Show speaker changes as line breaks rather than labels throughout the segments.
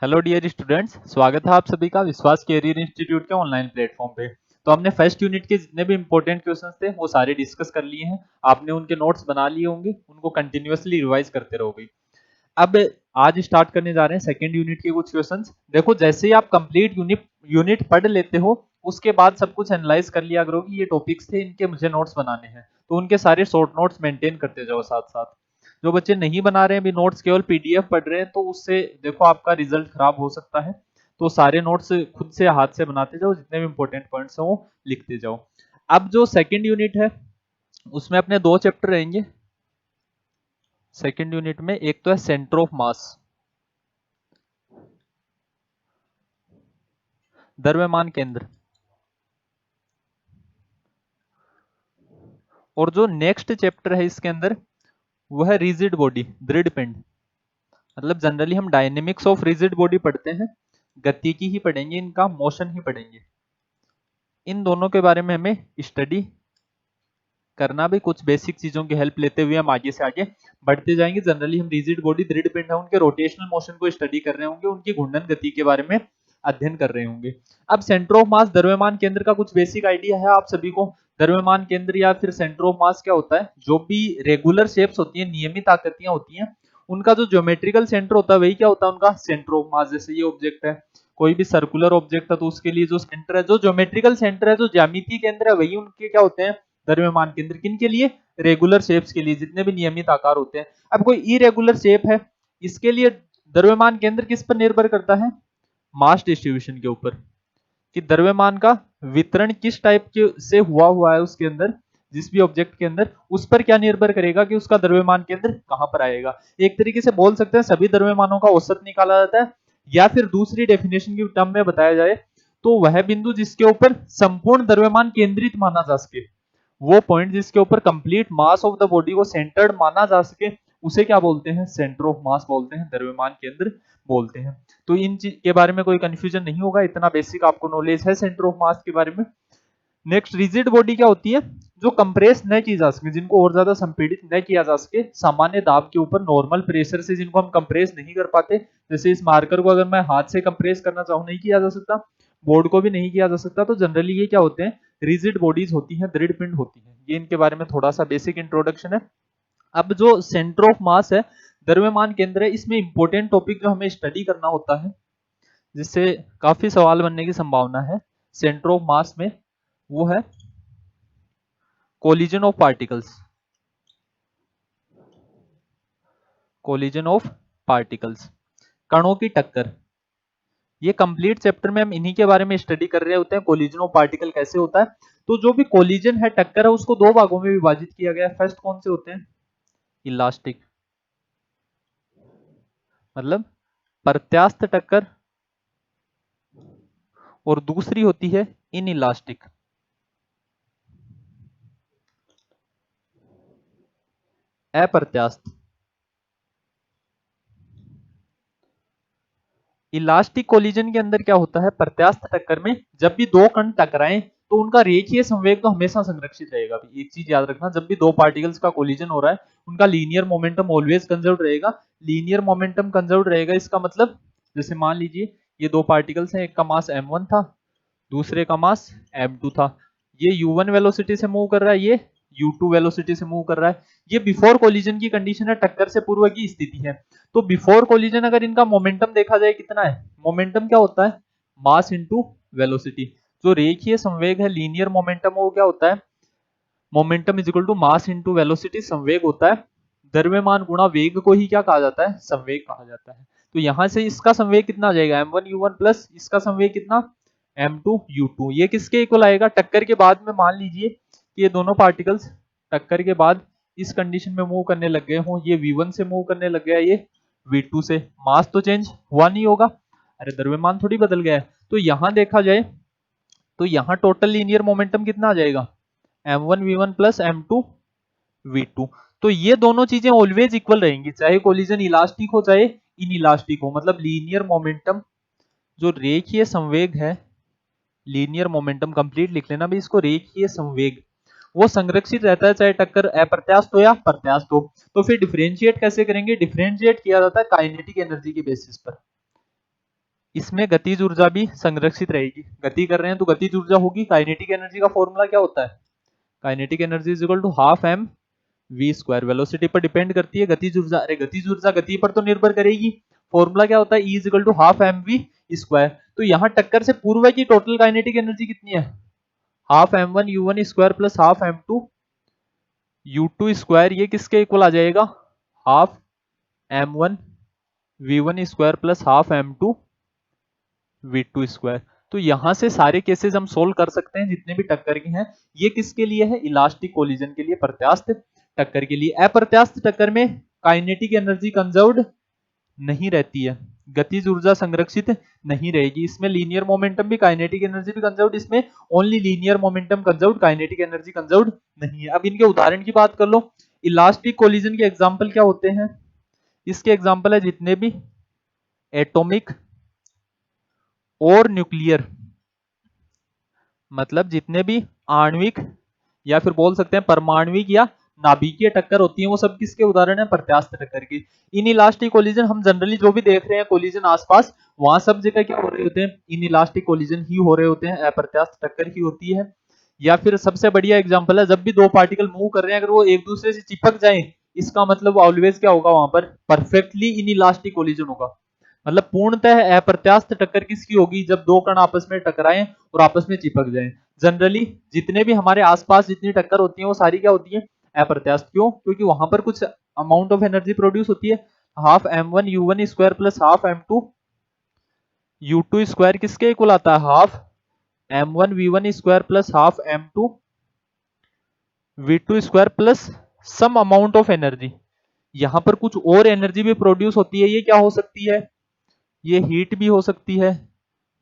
Hello dear students, स्वागत है आप सभी का विश्वास कैरियर इंस्टीट्यूट के ऑनलाइन प्लेटफॉर्म पे। तो हमने फर्स्ट यूनिट के जितने भी इंपॉर्टेंट क्वेश्चंस थे वो सारे डिस्कस कर लिए हैं। आपने उनके नोट्स बना लिए होंगे, उनको कंटिन्यूअसली रिवाइज करते रहोगे। अब आज स्टार्ट करने जा रहे हैं सेकंड यूनिट के कुछ क्वेश्चंस। देखो, जैसे ही आप कंप्लीट यूनिट पढ़ लेते हो उसके बाद सब कुछ एनालाइज कर लिया करो कि ये टॉपिक्स थे, इनके मुझे नोट्स बनाने हैं, तो उनके सारे शॉर्ट नोट्स मेंटेन करते जाओ साथ साथ। जो बच्चे नहीं बना रहे हैं, भी नोट्स केवल पीडीएफ पढ़ रहे हैं, तो उससे देखो आपका रिजल्ट खराब हो सकता है। तो सारे नोट्स खुद से हाथ से बनाते जाओ, जितने भी इंपॉर्टेंट पॉइंट्स हैं वो लिखते जाओ। अब जो सेकंड यूनिट है उसमें अपने दो चैप्टर रहेंगे सेकंड यूनिट में। एक तो है सेंटर ऑफ मास, द्रव्यमान केंद्र, और जो नेक्स्ट चैप्टर है इसके अंदर वो है रिजिड बॉडी, दृढ़ पिंड। मतलब जनरली हम डायनेमिक्स ऑफ रिजिड बॉडी पढ़ते हैं, गतिकी ही पढ़ेंगे, इनका मोशन ही पढ़ेंगे। इन दोनों के बारे में हमें स्टडी करना भी, कुछ बेसिक चीजों की हेल्प लेते हुए हम आगे से आगे बढ़ते जाएंगे। जनरली हम रिजिड बॉडी, दृढ़ पिंड है, उनके रोटेशनल मोशन को स्टडी कर रहे होंगे, उनकी घूर्णन गति के बारे में अध्ययन कर रहे होंगे। अब सेंटर ऑफ मास, द्रव्यमान केंद्र का कुछ बेसिक आइडिया है आप सभी को। द्रव्यमान केंद्र या फिर सेंटर ऑफ मास क्या होता है? जो भी रेगुलर शेप्स होती है, नियमित आकृतियां होती हैं, उनका जो ज्योमेट्रिकल सेंटर होता है वही क्या होता है? उनका सेंटर ऑफ मास। जैसे ये ऑब्जेक्ट है, कोई भी सर्कुलर ऑब्जेक्ट है, तो उसके लिए जो सेंटर है, जो ज्योमेट्रिकल सेंटर है, जो ज्यामितीय केंद्र है, वही उनके क्या होते हैं? द्रव्यमान केंद्र। किनके लिए? रेगुलर शेप्स के लिए, जितने भी नियमित आकार होते हैं। अब कोई इरेगुलर शेप है, इसके लिए द्रव्यमान केंद्र किस पर निर्भर करता है? मास डिस्ट्रीब्यूशन के ऊपर, कि द्रव्यमान का वितरण किस टाइप के से हुआ है उसके अंदर, जिस भी ऑब्जेक्ट के अंदर, उस पर क्या निर्भर करेगा कि उसका द्रव्यमान केंद्र कहां पर आएगा। एक तरीके से बोल सकते हैं सभी द्रव्यमानों का औसत निकाला जाता है, या फिर दूसरी डेफिनेशन की टर्म में बताया जाए तो वह बिंदु जिसके ऊपर संपूर्ण द्रव्यमान केंद्रित माना जा सके, वो पॉइंट जिसके ऊपर complete mass of the body को सेंटर्ड माना जा सके, उसे क्या बोलते हैं? सेंटर ऑफ मास बोलते हैं, द्रव्यमान केंद्र बोलते हैं। तो इन चीज के बारे में कोई कंफ्यूजन नहीं होगा, इतना बेसिक आपको नॉलेज है सेंटर ऑफ मास के बारे में। नेक्स्ट, रिजिड बॉडी क्या होती है? जो कंप्रेस न की जा सके, जिनको और ज्यादा संपीड़ित न किया जा सके, सामान्य दाब के ऊपर नॉर्मल प्रेशर से जिनको हम कंप्रेस नहीं कर पाते। जैसे इस मार्कर को अगर मैं हाथ से कंप्रेस करना चाहूं, नहीं किया जा सकता, बोर्ड को भी नहीं किया जा सकता। तो जनरली ये क्या होते हैं? रिजिड बॉडीज होती हैं, दृढ़ पिंड होती हैं। ये इनके बारे में थोड़ा सा बेसिक इंट्रोडक्शन है। अब जो सेंटर ऑफ मास है, द्रव्यमान केंद्र है, इसमें इंपॉर्टेंट टॉपिक जो हमें स्टडी करना होता है, जिससे काफी सवाल बनने की संभावना है सेंटर ऑफ मास में, वो है collision of particles. Collision of particles, कणों की टक्कर। ये कंप्लीट चैप्टर में हम इन्हीं के बारे में स्टडी कर रहे होते हैं, कोलिजन ऑफ पार्टिकल कैसे होता है। तो जो भी कोलिजन है, टक्कर है, उसको दो भागों में विभाजित किया गया है। फर्स्ट कौन से होते हैं? इलास्टिक, मतलब प्रत्यास्थ टक्कर, और दूसरी होती है इन इलास्टिक, अप्रत्यास्थ। इलास्टिक कोलिजन के अंदर क्या होता है? प्रत्यास्थ टक्कर में जब भी दो कण टकराएं तो उनका रेखीय संवेग तो हमेशा संरक्षित रहेगा। एक चीज याद रखना, जब भी दो पार्टिकल्स का कोलिजन हो रहा है, उनका लीनियर मोमेंटम ऑलवेज कंजर्व रहेगा। लीनियर मोमेंटम कंजर्व रहेगा, इसका मतलब जैसे मान लीजिए ये दो पार्टिकल्स हैं, एक का मास m1 था, दूसरे का मास m2 था। ये u1 वेलोसिटी से मूव कर रहा है, ये u2 वेलोसिटी से मूव कर रहा है। ये बिफोर कोलिजन की कंडीशन है, टक्कर से पूर्व की स्थिति है। तो बिफोर कोलिजन अगर इनका मोमेंटम देखा जाए कितना है? मोमेंटम क्या होता है? मास इनटू वेलोसिटी। जो रेखीय संवेग है, लीनियर मोमेंटम, वो क्या होता है? Momentum is equal to mass into velocity, संवेग होता है। द्रव्यमान गुणा वेग को ही क्या कहा जाता है? संवेग कहा जाता है। तो यहां से इसका संवेग कितना आ जाएगा? m1 u1 प्लस इसका संवेग कितना? m2 u2। ये किसके इक्वल आएगा? टक्कर के बाद में मान लीजिए कि ये दोनों पार्टिकल्स टक्कर के बाद इस कंडीशन में मूव करने लग गए हों, ये v1 से मूव करने लग गया, ये v2 से। मास तो चेंज हुआ नहीं होगा, अरे द्रव्यमान थोड़ी बदल गया है। तो यहां देखा जाए तो यहां टोटल लीनियर मोमेंटम कितना आ जाएगा? m1 v1 plus m2 v2। तो ये दोनों चीजें ऑलवेज इक्वल रहेंगी, चाहे कोलिजन इलास्टिक हो चाहे इन इलास्टिक हो। मतलब लीनियर मोमेंटम, जो रेखीय संवेग है, लीनियर मोमेंटम कंप्लीट लिख लेना भी इसको, रेखीय संवेग, वो संरक्षित रहता है, चाहे टक्कर अप्रत्यास्थ हो या प्रत्यास्थ हो। तो फिर डिफरेंशिएट कैसे करेंगे? डिफरेंशिएट किया जाता है काइनेटिक एनर्जी के बेसिस पर। इसमें गतिज ऊर्जा भी संरक्षित रहेगी। गति कर रहे हैं तो गतिज ऊर्जा होगी। काइनेटिक एनर्जी का फॉर्मूला क्या होता है? Kinetic energy is equal to half M V square. Velocity पर डिपेंड करती है गतिज ऊर्जा। अरे गतिज ऊर्जा गति पर तो निर्भर करेगी। फॉर्मूला क्या होता है? E is equal to half M V square. तो यहाँ टक्कर से पूर्व की टोटल काइनेटिक एनर्जी कितनी है? Half M one U one square plus half M two U two square. ये किसके इक्वल आ जाएगा? Half M one V one square plus half M two V two square. तो यहां से सारे केसेस हम सोल्व कर सकते हैं जितने भी टक्कर के हैं। ये किसके लिए है? इलास्टिक कोलिजन के लिए, प्रत्यास्थ टक्कर के लिए। अप्रत्यास्थ टक्कर में काइनेटिक एनर्जी कंजर्व्ड नहीं रहती है, गतिज ऊर्जा संरक्षित नहीं रहेगी। इसमें लीनियर मोमेंटम भी, काइनेटिक एनर्जी भी कंजर्व्ड, इसमें only linear momentum conserved, kinetic energy conserved नहीं है। अब इनके उदाहरण की बात कर लो। इलास्टिक कोलिजन के एग्जांपल क्या होते हैं? इसके एग्जांपल है जितने भी एटॉमिक और न्यूक्लियर, मतलब जितने भी आणविक या फिर बोल सकते हैं परमाणविक या नाभिकीय टक्कर होती है, वो सब किसके उदाहरण है? प्रत्यास्थ टक्कर की। इन इलास्टिक कोलिजन हम जनरली जो भी देख रहे हैं कोलिजन आसपास, वहां सब जगह क्या हो रहे होते हैं? इन इलास्टिक कोलिजन ही हो रहे होते हैं, अप्रत्यास्थ टक्कर ही होती है। या फिर सबसे बढ़िया एग्जांपल है, जब भी दो पार्टिकल मूव कर रहे हैं, अगर वो एक दूसरे से चिपक जाएं, इसका मतलब ऑलवेज क्या होगा? वहां पर परफेक्टली इन इलास्टिक कोलिजन होगा। मतलब पूर्णतः अप्रत्यास्थ टक्कर किसकी होगी? जब दो कण आपस में टकराएं और आपस में चिपक जाएं। जनरली जितने भी हमारे आसपास जितनी टक्कर होती है वो सारी क्या होती है? अप्रत्यास्थ। क्यों? क्योंकि वहां पर कुछ अमाउंट ऑफ एनर्जी प्रोड्यूस होती है। Half M one U one square plus half M two U two square किसके इक्वल आता है? Half M one V one square plus half M two V two square plus some amount of energy. यहां पर कुछ और energy भी produce होती है। ये क्या हो सकती है? ये हीट भी हो सकती है,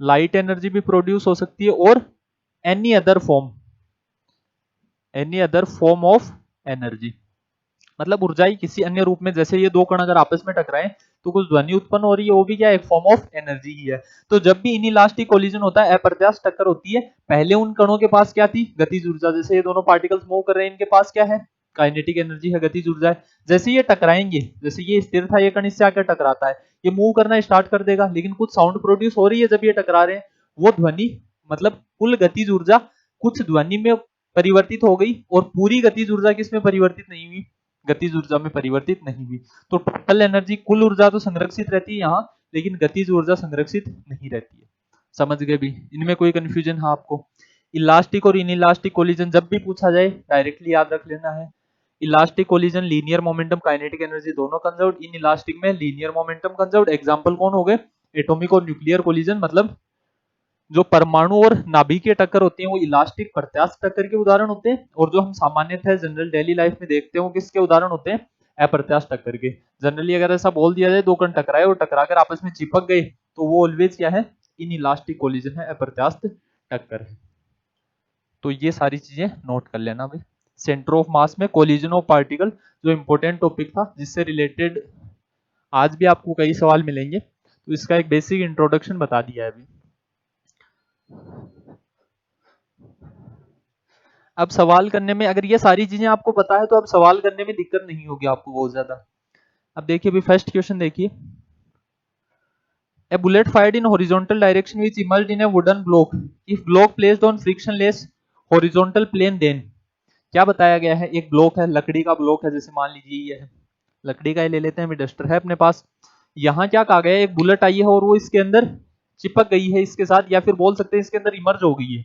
लाइट एनर्जी भी प्रोड्यूस हो सकती है, और any other form of energy, मतलब ऊर्जाई किसी अन्य रूप में। जैसे ये दो कण अगर आपस में टकराएं तो कुछ ध्वनि उत्पन्न हो रही है, वो भी क्या एक फॉर्म ऑफ एनर्जी ही है। तो जब भी इनइलास्टिक कोलिजन होता है, अप्रत्यास्थ टक्कर होती है, पहले उन कणों के पास क्या थी? गतिज ऊर्जा। जैसे ये दोनों पार्टिकल्स मूव कर रहे हैं, इनके पास क्या है? काइनेटिक एनर्जी है, गतिज ऊर्जा है। जैसे ये टकराएंगे, जैसे ये स्थिर था, ये कण इससे आकर टकराता है, ये मूव करना स्टार्ट कर देगा, लेकिन कुछ साउंड प्रोड्यूस हो रही है जब ये टकरा रहे हैं। वो ध्वनि, मतलब कुल गतिज ऊर्जा कुछ ध्वनि में परिवर्तित हो गई, और पूरी गतिज ऊर्जा किसमें परिवर्तित नहीं हुई? गतिज ऊर्जा में परिवर्तित नहीं हुई। तो टोटल एनर्जी, कुल ऊर्जा तो संरक्षित रहती है यहाँ, लेकिन गतिज ऊर्जा संरक्षित नहीं रहती है। समझ गए भी? इनमें कोई कंफ्यूजन है आपको? इलास्टिक और इनइलास्टिक कोलिजन जब भी पूछा जाए डायरेक्टली याद रख लेना है। Elastic collision linear momentum, kinetic energy दोनों कंजर्व्ड। इन इलास्टिक में लीनियर मोमेंटम कंजर्व्ड। एग्जांपल कौन हो गए? एटॉमिक और न्यूक्लियर कोलिजन, मतलब जो परमाणु और नाभिकीय टक्कर होती है वो इलास्टिक प्रत्यास्थ टक्कर के उदाहरण होते हैं। और जो हम सामान्यतः जनरल डेली लाइफ में देखते हैं वो किसके उदाहरण होते हैं? अप्रत्यास्थ टक्कर के। जनरली अगर ऐसा बोल दिया जाए, दो कण टकराए और टकराकर आपस में चिपक गए, तो वो ऑलवेज क्या है? इन इलास्टिक कोलिजन है, अप्रत्यास्थ टक्कर है। तो ये सारी चीजें नोट कर लेना भाई। सेंटर ऑफ मास में कोलिजन ऑफ पार्टिकल जो इंपॉर्टेंट टॉपिक था, जिससे रिलेटेड आज भी आपको कई सवाल मिलेंगे, तो इसका एक बेसिक इंट्रोडक्शन बता दिया है अभी। अब सवाल करने में, अगर ये सारी चीजें आपको पता है, तो अब सवाल करने में दिक्कत नहीं होगी आपको बहुत ज्यादा। अब देखिए अभी फर्स्ट क्वेश्चन देखिए। A bullet fired in horizontal direction which emerged in a wooden block. If block placed on frictionless horizontal plane then, क्या बताया गया है? एक ब्लॉक है, लकड़ी का ब्लॉक है, जैसे मान लीजिए ये है लकड़ी का, ये ले लेते हैं, अभी डस्टर है अपने पास। यहाँ क्या कहा गया है? एक बुलेट आई है और वो इसके अंदर चिपक गई है इसके साथ, या फिर बोल सकते हैं इसके अंदर इमर्ज हो गई है।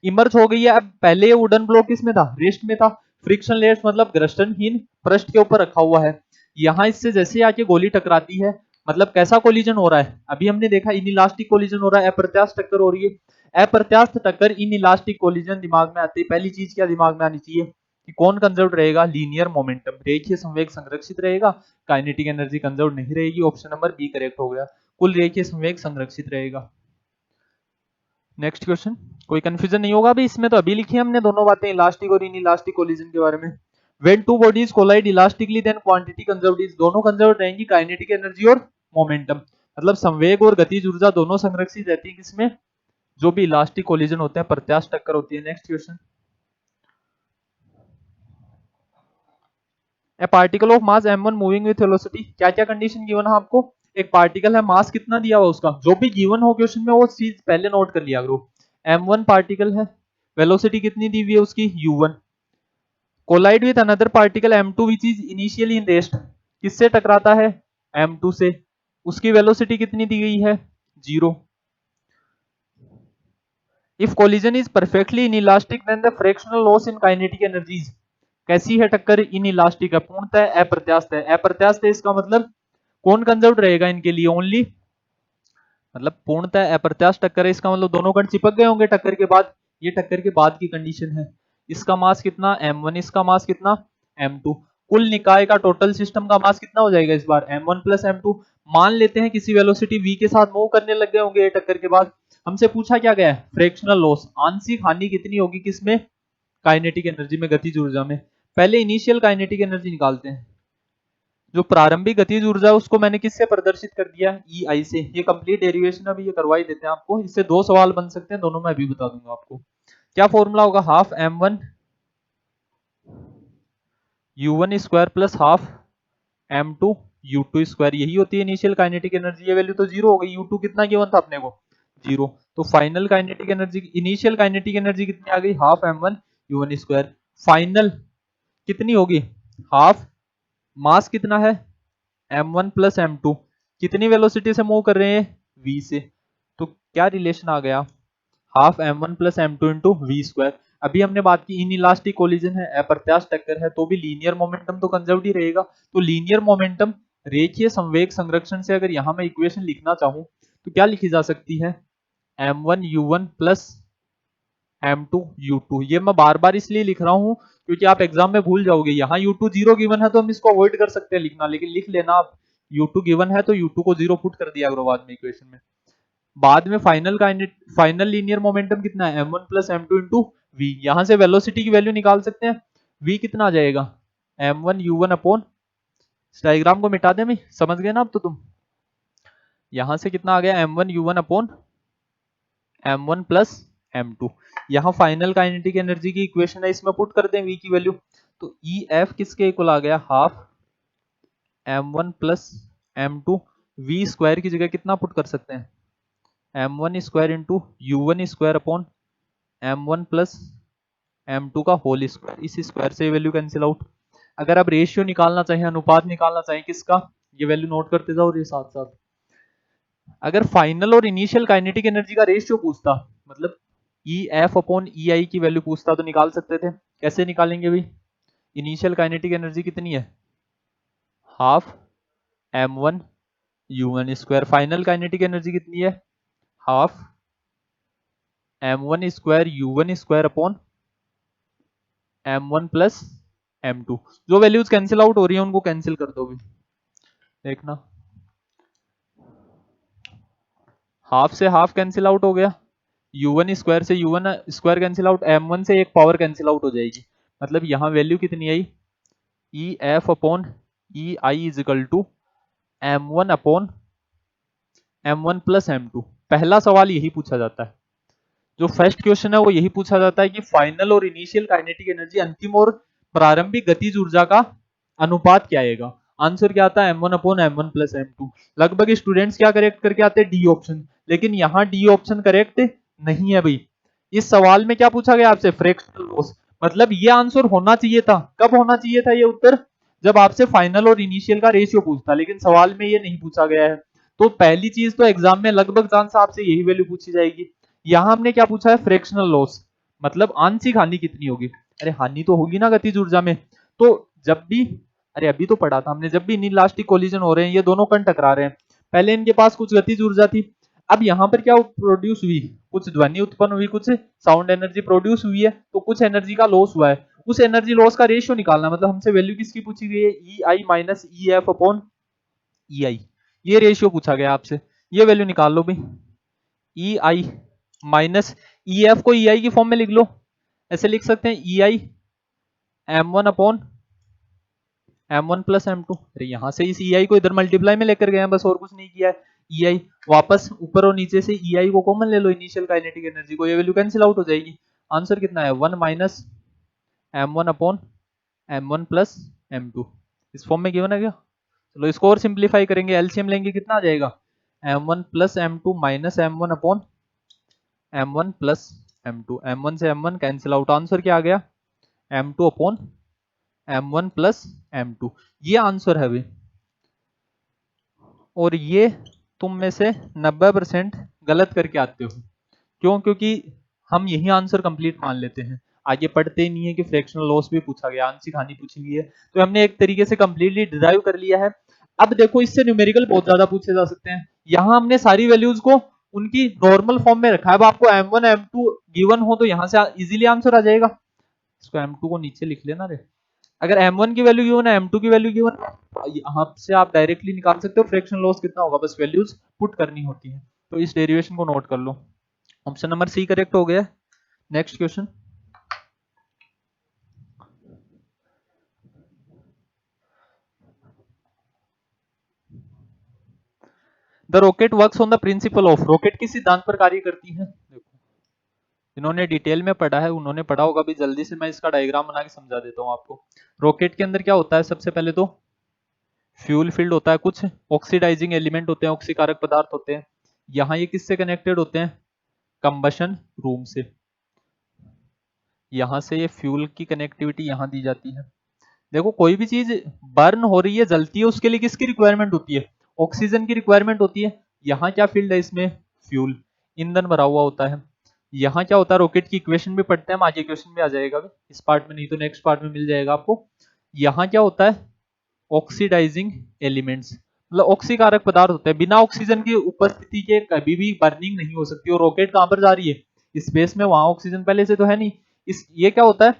इमर्ज हो गई है। अब पहले ये वुडन ब्लॉक किसमें था? रेस्ट में था। फ्रिक्शनलेस मतलब घर्षणहीन पृष्ठ के ऊपर रखा हुआ है। यहाँ इससे जैसे आके गोली टकराती है, मतलब कैसा कोलिजन हो रहा है? अभी हमने देखा इनइलास्टिक कोलिजन हो रहा है, अप्रत्यास्थ टक्कर हो रही है। अप्रत्यास्थ टक्कर, इनइलास्टिक कोलिजन दिमाग में आते ही पहली चीज क्या दिमाग में आनी चाहिए कि कौन कंजर्व रहेगा? लीनियर मोमेंटम, रेखीय संवेग संरक्षित रहेगा, काइनेटिक एनर्जी कंजर्व नहीं रहेगी। ऑप्शन नंबर बी करेक्ट हो गया, कुल रेखीय संवेग संरक्षित रहेगा। नेक्स्ट क्वेश्चन, कोई कंफ्यूजन नहीं होगा भाई इसमें, तो अभी लिखी हमने दोनों बातें, इलास्टिक और इनइलास्टिक कोलिजन के बारे में। When two bodies collide elastically then quantity conserved is, दोनों कंजर्व रहेंगी, काइनेटिक एनर्जी और मोमेंटम, मतलब संवेग और गतिज ऊर्जा दोनों संरक्षित रहती है किसमें? जो भी इलास्टिक कोलिजन होते हैं, प्रत्यास्थ टक्कर होती है। Next question, A particle of mass m1 moving with velocity, क्या क्या कंडीशन गिवन है आपको? एक पार्टिकल है, मास कितना दिया हुआ उसका, जो भी गिवन हो क्वेश्चन में वो चीज पहले नोट कर लिया करो। m1 पार्टिकल है, वेलोसिटी कितनी दी हुई है उसकी u1, collide with another particle m2 which is initially in rest, किससे टकराता है, m2 से, उसकी वेलोसिटी कितनी दी गई है, 0। If collision is perfectly inelastic then the fractional loss in kinetic energies, कैसी है टक्कर, इनइलास्टिक है, पूर्णतः अप्रत्यास्थ है। अप्रत्यास्थ है इसका मतलब कौन कंजर्व रहेगा इनके लिए, ओनली, मतलब पूर्णतः अप्रत्यास्थ टक्कर है इसका मतलब दोनों कण चिपक गए होंगे टक्कर के बाद, ये टक्कर के बाद की कंडीशन है। इसका मास कितना m1, इसका मास कितना m2, कुल निकाय का टोटल सिस्टम का मास कितना हो जाएगा इस बार m1 प्लस m2। मान लेते हैं किसी वेलोसिटी v के साथ मूव करने लग गए होंगे टक्कर के बाद, हमसे पूछा क्या गया है, फ्रैक्शनल लॉस, आंशिक हानि कितनी होगी किसमें, काइनेटिक एनर्जी में, गतिज ऊर्जा में। पहले इनिशियल काइनेटिक एनर्जी निकालते हैं, जो प्रारंभिक गतिज ऊर्जा है उसको मैंने किससे प्रदर्शित कर दिया, ई आई से। ये कंप्लीट डेरिवेशन अभी ये करवा ही देते हैं आपको, इससे 2 सवाल बन सकते हैं, दोनों मैं अभी बता दूंगा आपको। क्या फॉर्मूला होगा, half m1 u1 square plus half m2 u2 square, यही होती है इनिशियल काइनेटिक एनर्जी। ये वैल्यू तो 0 हो गई, u2 कितना गिवन था अपने को, 0। तो final kinetic energy, initial kinetic energy कितनी आ गई, half m1 u1 square, final कितनी होगी, हाफ, मास कितना है m1 प्लस m2, कितनी वेलोसिटी से मूव कर रहे हैं, v से, तो क्या रिलेशन आ गया, half m1 plus m2 into V square. अभी हमने बात की इन इलास्टिक कोलिजन है, अप्रत्यास्थ टक्कर है, तो भी लीनियर मोमेंटम तो कंजर्व्ड ही रहेगा। तो लीनियर मोमेंटम रेखीय संवेग संरक्षण से अगर यहां मैं इक्वेशन लिखना चाहूं तो क्या लिखी जा सकती है, m1 u1 plus m2 u2। ये मैं बार बार इसलिए लिख रहा हूं क्योंकि आप एग्जाम में भूल जाओगे, यहाँ u2 0 गिवन है तो हम इसको अवॉइड कर सकते हैं लिखना, लेकिन लिख लेना आप, u2 गिवन है तो u2 को 0 पुट कर दिया करो बाद में इक्वेशन में। बाद में फाइनल लीनियर मोमेंटम कितना है, m1 plus m2 into we, यहां से वेलोसिटी की वैल्यू निकाल सकते हैं, v कितना आ जाएगा, m1 u1 अपॉन, इस डायग्राम को मिटा दे, मैं समझ गए ना अब तो तुम, यहां से कितना आ गया m1 u1 upon m1 plus m2, यहां फाइनल काइनेटिक एनर्जी की इक्वेशन है, इसमें पुट कर दें v की वैल्यू, तो EF किसके इक्वल आ गया, half m1 plus m2, v square की जगह कितना पुट कर सकते हैं, m1 square into u1 square upon m1 plus m2 का होल स्क्वायर, इस स्क्वायर से वैल्यू कैंसिल आउट। अगर आप रेशियो निकालना चाहें, अनुपात निकालना चाहें किसका, ये वैल्यू नोट करते जाओ, और ये साथ साथ, अगर फाइनल और इनिशियल काइनेटिक एनर्जी का रेशियो पूछता, मतलब EF अपॉन EI की वैल्यू पूछता, तो निकाल सकते थे। कैसे निकालेंगे भाई, इनिशियल काइनेटिक एनर्जी कितनी है, half m1 u1 square, final kinetic energy कितनी है, half m1 square u1 square upon m1 plus m2। जो वैल्यूज कैंसिल आउट हो रही है उनको कैंसिल कर दो भी, देखना, हाफ से हाफ कैंसिल आउट हो गया, u1 स्क्वायर से u1 square cancel out, m1 से एक पावर कैंसिल आउट हो जाएगी, मतलब यहां वैल्यू कितनी आई, EF upon EI is equal to m1 upon m1 plus m2। पहला सवाल यही पूछा जाता है, जो फर्स्ट क्वेश्चन है वो यही पूछा जाता है कि फाइनल और इनिशियल काइनेटिक एनर्जी, अंतिम और प्रारंभिक गतिज ऊर्जा का अनुपात क्या आएगा। आंसर क्या आता है, m1 upon m1 plus m2। लगभग स्टूडेंट्स क्या करेक्ट करके आते हैं, डी ऑप्शन, लेकिन यहाँ डी ऑप्शन करेक्ट नहीं है भाई। इस सवाल में क्या पूछा गया आपसे, फ्रैक्शनल लॉस, मतलब ये आंसर होना चाहिए था, कब होना चाहिए था ये उत्तर, जब आपसे फाइनल और इनिशियल का रेशियो पूछता, लेकिन सवाल में ये नहीं पूछा गया है। तो पहली चीज तो एग्जाम में लगभग चांस आपसे यही वैल्यू पूछी जाएगी। यहां हमने क्या पूछा है, फ्रैक्शनल लॉस, मतलब आंशिक हानि कितनी होगी। अरे हानि तो होगी ना गतिज ऊर्जा में, तो जब भी, अरे अभी तो पढ़ा था हमने, जब भी इनइलास्टिक कोलिजन हो रहे हैं, ये दोनों कण टकरा रहे हैं, पहले इनके पास कुछ गतिज ऊर्जा थी, अब यहाँ पर क्या प्रोड्यूस हुई, कुछ ध्वनि उत्पन्न हुई, कुछ साउंड एनर्जी प्रोड्यूस हुई है, तो कुछ एनर्जी का लॉस हुआ है। उस एनर्जी लॉस का रेशियो निकालना, मतलब हमसे वैल्यू किसकी पूछी गई है, EI minus EF upon EI, ये रेशियो पूछा गया आपसे, ये वैल्यू निकाल लो भाई। EI माइनस EF को EI की फॉर्म में लिख लो, ऐसे लिख सकते हैं EI m1 upon m1 plus m2। अरे यहां से इस EI को इधर मल्टीप्लाई में लेकर गए हैं, बस और कुछ नहीं किया है। EI वापस ऊपर और नीचे से EI को कॉमन ले लो, इनिशियल काइनेटिक एनर्जी को, ये वैल्यू कैंसिल आउट हो जाएगी। आंसर कितना है, 1 minus m1 upon m1 plus m2, इस फॉर्म में गिवन है क्या, चलो इसको और सिंप्लीफाई करेंगे, एलसीएम लेंगे, कितना आ जाएगा m1 plus m2 minus m1 upon m1 plus m2, m1 से m1 कैंसिल आउट, आंसर क्या आ गया m2 upon m1 plus m2, ये आंसर है अभी। और ये तुम में से 90% गलत करके आते हो, क्यों? क्योंकि हम यही आंसर कंप्लीट मान लेते हैं, आगे पढ़ते ही नहीं है कि फ्रैक्शनल लॉस भी पूछा गया, आंशिक हानि पूछी गई है, तो हमने एक तरीके से कंप्लीटली डिराइव कर लिया है। अब देखो इससे न्यूमेरिकल बहुत ज्यादा पूछे जा सकते हैं, यहाँ हमने सारी वैल्यूज को उनकी नॉर्मल फॉर्म में रखा है। अब आपको m1 m2 गिवन हो तो यहाँ से इजीली आंसर आ जाएगा। इसको m2 को नीचे लिख लेना रे, अगर m1 की वैल्यू गिवन है, m2 की वैल्यू गिवन है, यहाँ से आप डायरेक्टली निकाल सकते हो फ्रैक्शनल लॉस कितना होगा, बस वैल्यूज पुट करनी होती है। तो इस डेरिवेशन को नोट कर लो, ऑप्शन नंबर सी करेक्ट हो गया। Next question, the rocket works on the principle of, rocket किस सिद्धांत पर कार्य करती है? देखो इन्होंने डिटेल में पढ़ा है, उन्होंने पढ़ा होगा भी, जल्दी से मैं इसका डायग्राम बना के समझा देता हूँ आपको। रॉकेट के अंदर क्या होता है, सबसे पहले तो फ्यूल फील्ड होता है, कुछ ऑक्सीडाइजिंग एलिमेंट होते हैं, ऑक्सीकारक पदार्थ होते हैं। यहाँ ये किससे कनेक्टेड होते हैं, कंबशन रूम से। यहाँ से ये फ्यूल की कनेक्टिविटी यहाँ दी जाती है। देखो कोई भी चीज बर्न हो रही है, जलती है, उसके लिए किसकी रिक्वायरमेंट होती है, ऑक्सीजन की रिक्वायरमेंट होती है। यहाँ क्या फील्ड है, इसमें फ्यूल, ईंधन भरा हुआ होता है। यहाँ क्या होता है, रॉकेट की इक्वेशन भी पढ़ते हैं हम, आगे क्वेश्चन भी आ जाएगा इस पार्ट में, नहीं तो नेक्स्ट पार्ट में मिल जाएगा आपको। यहाँ क्या होता है, ऑक्सीडाइजिंग एलिमेंट्स, मतलब ऑक्सीकारक पदार्थ होते हैं। बिना ऑक्सीजन की उपस्थिति के कभी भी बर्निंग नहीं हो सकती। और रॉकेट कहां पर जा रही है, स्पेस में, वहां ऑक्सीजन पहले से तो है नहीं। इस ये क्या होता है,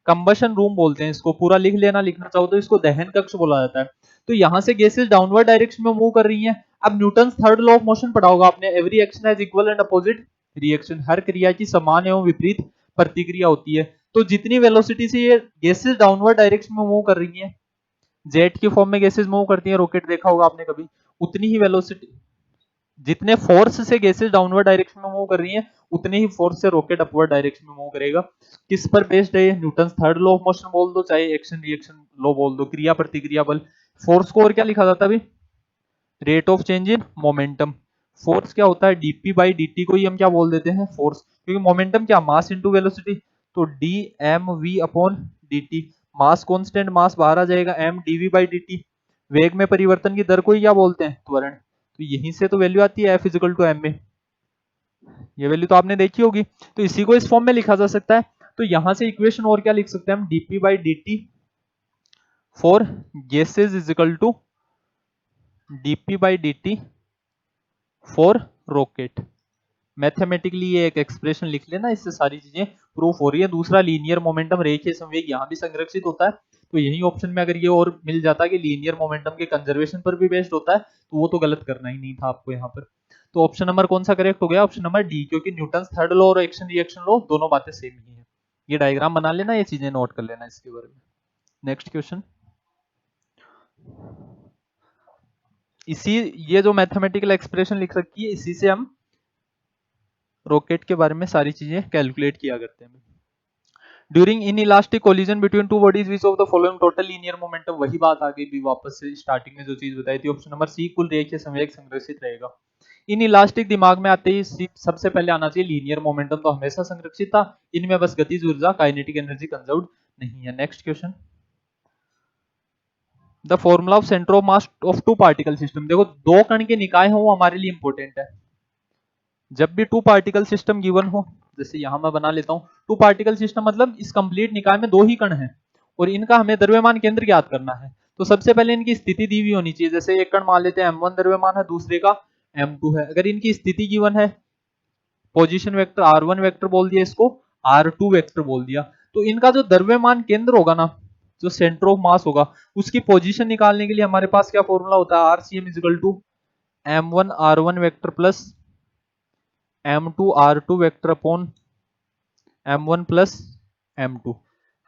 कंबशन रूम बोलते हैं इसको, पूरा लिख लेना, लिखना चाहो तो इसको दहन कक्ष बोला जाता है। तो यहाँ से गैसेस डाउनवर्ड डायरेक्शन में मूव कर रही हैं। अब Newton third law of motion पढ़ा होगा आपने, every action has equal and opposite reaction, हर क्रिया की समान एवं विपरीत प्रतिक्रिया होती है। तो जितनी वेलोसिटी से ये गैसेस डाउनवर्ड डायरेक्शन में मूव कर रही हैं, जेट की फॉर्म में गैसेस मूव करती हैं, रॉकेट देखा होगा आपने कभी, उतनी ही वेलोसिटी, जितने फोर्स से गैसेस डाउनवर्ड डायरेक्शन में मूव कर रही हैं, उतने ही फोर्स से रॉकेट अपवर्ड डायरेक्शन में मूव करेगा। किस पर बेस्ड है, Newton third law of motion बोल दो, चाहे एक्शन रिएक्शन लॉ बोल दो, क्रिया प्रतिक्रिया बल। फोर्स को और क्या लिखा जाता है अभी, rate of change in momentum. Force क्या होता है, डीपी बाई डी को ही हम क्या बोल देते हैं, फोर्स, क्योंकि मोमेंटम क्या, मास इंटू वेलोसिटी। तो D M V upon D, mass constant, mass बाहर आ जाएगा, एम डीवी बाई डी। वेग में परिवर्तन की दर को ही क्या बोलते हैं, त्वरण। तो यहीं से तो वैल्यू आती है एफ इजिकल टू एम में, ये वैल्यू तो आपने देखी होगी। तो इसी को इस फॉर्म में लिखा जा सकता है। तो यहां से इक्वेशन और क्या लिख सकते हैं हम, D P by D for gases is equal to D P by D for rocket. Mathematically ये एक एक्सप्रेशन लिख लेना, इससे सारी चीजें प्रूफ हो रही है। दूसरा लीनियर मोमेंटम, रेखीय संवेग यहाँ भी संरक्षित होता है। तो यही ऑप्शन में अगर ये और मिल जाता कि लीनियर मोमेंटम के कंजर्वेशन पर भी बेस्ड होता है, तो वो तो गलत करना ही नहीं था आपको यहाँ पर। तो ऑप्शन नंबर कौन सा करेक्ट हो गया, ऑप्शन नंबर डी, क्योंकि न्यूटन थर्ड लॉ और एक्शन रिएक्शन लॉ दोनों बातें सेम ही है। ये डायग्राम बना लेना, ये चीजें नोट कर लेना इसके बारे में। नेक्स्ट क्वेश्चन, इसी ये जो मैथमेटिकल एक्सप्रेशन लिख रखी है, इसी से हम रॉकेट के बारे में सारी चीजें कैलकुलेट किया करते हैं। During in elastic collision between two bodies which of the following total linear momentum, वही बात आ गई भी वापस से, स्टार्टिंग में जो चीज बताई थी, ऑप्शन नंबर सी, कुल रेखीय संवेग संरक्षित रहेगा। इन इलास्टिक दिमाग में आते ही सबसे पहले आना चाहिए लीनियर मोमेंटम, तो हमेशा संरक्षित था। इनमें बस गतिज ऊर्जा, काइनेटिक एनर्जी कंजर्व्ड नहीं है। Next question, the formula of centre of mass of two particle system. देखो दो कण के निकाय हो, वो हमारे लिए इंपॉर्टेंट है। जब भी टू पार्टिकल सिस्टम गिवन हो, जैसे यहां मैं बना लेता हूं टू पार्टिकल सिस्टम, मतलब इस कंप्लीट निकाय में दो ही कण हैं और इनका हमें द्रव्यमान केंद्र ज्ञात करना है। तो सबसे पहले इनकी स्थिति दी हुई होनी चाहिए। जैसे एक कण मान लेते हैं m1 द्रव्यमान है, दूसरे का m2 है। अगर इनकी स्थिति गिवन है, पोजीशन वेक्टर r1 वेक्टर बोल दिया, इसको r2 वेक्टर बोल दिया, तो इनका जो द्रव्यमान केंद्र होगा ना, जो सेंटर ऑफ मास होगा, उसकी पोजीशन निकालने के लिए हमारे पास क्या फॉर्मूला होता है, RCM equal to m1 r1 vector plus m2 r2 vector upon m1 plus m2।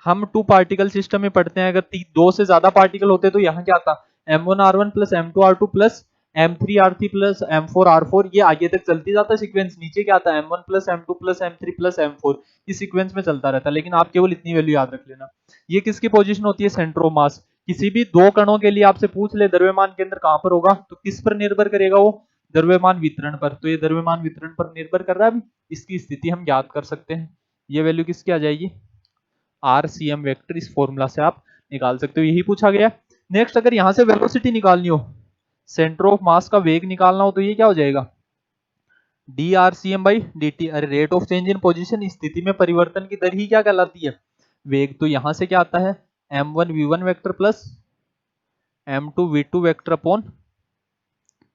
हम टू पार्टिकल सिस्टम में पढ़ते हैं, अगर दो से ज्यादा पार्टिकल होते तो यहाँ क्या आता, m1 r1 plus m2 r2 plus m3 r3 plus m4 r4, ये आगे तक चलती जाता है सीक्वेंस। नीचे क्या आता है, m1 plus m2 plus m3 plus m4, इस सीक्वेंस में चलता रहता है। लेकिन आप केवल इतनी वैल्यू याद रख लेना, ये किसकी पोजीशन होती है, सेंटर ऑफ मास किसी भी दो कणों के लिए आपसे पूछ ले द्रव्यमान केंद्र कहां पर होगा, तो किस पर निर्भर करेगा वो, द्रव्यमान वितरण पर। तो ये द्रव्यमान वितरण पर निर्भर कर रहा है, इसकी स्थिति हम ज्ञात कर सकते हैं। ये वैल्यू किसकी आ जाएगी, RCM वेक्टर, इस फॉर्मूला से आप निकाल सकते हो, यही पूछा गया। नेक्स्ट अगर यहां से वेलोसिटी निकालनी हो, सेंटर ऑफ मास का वेग निकालना हो, तो ये क्या हो जाएगा, dRCM/dt। अरे rate of change in position, स्थिति में परिवर्तन की दर ही क्या कहलाती है, वेग। तो यहां से क्या आता है, m1v1 vector plus m2v2 vector upon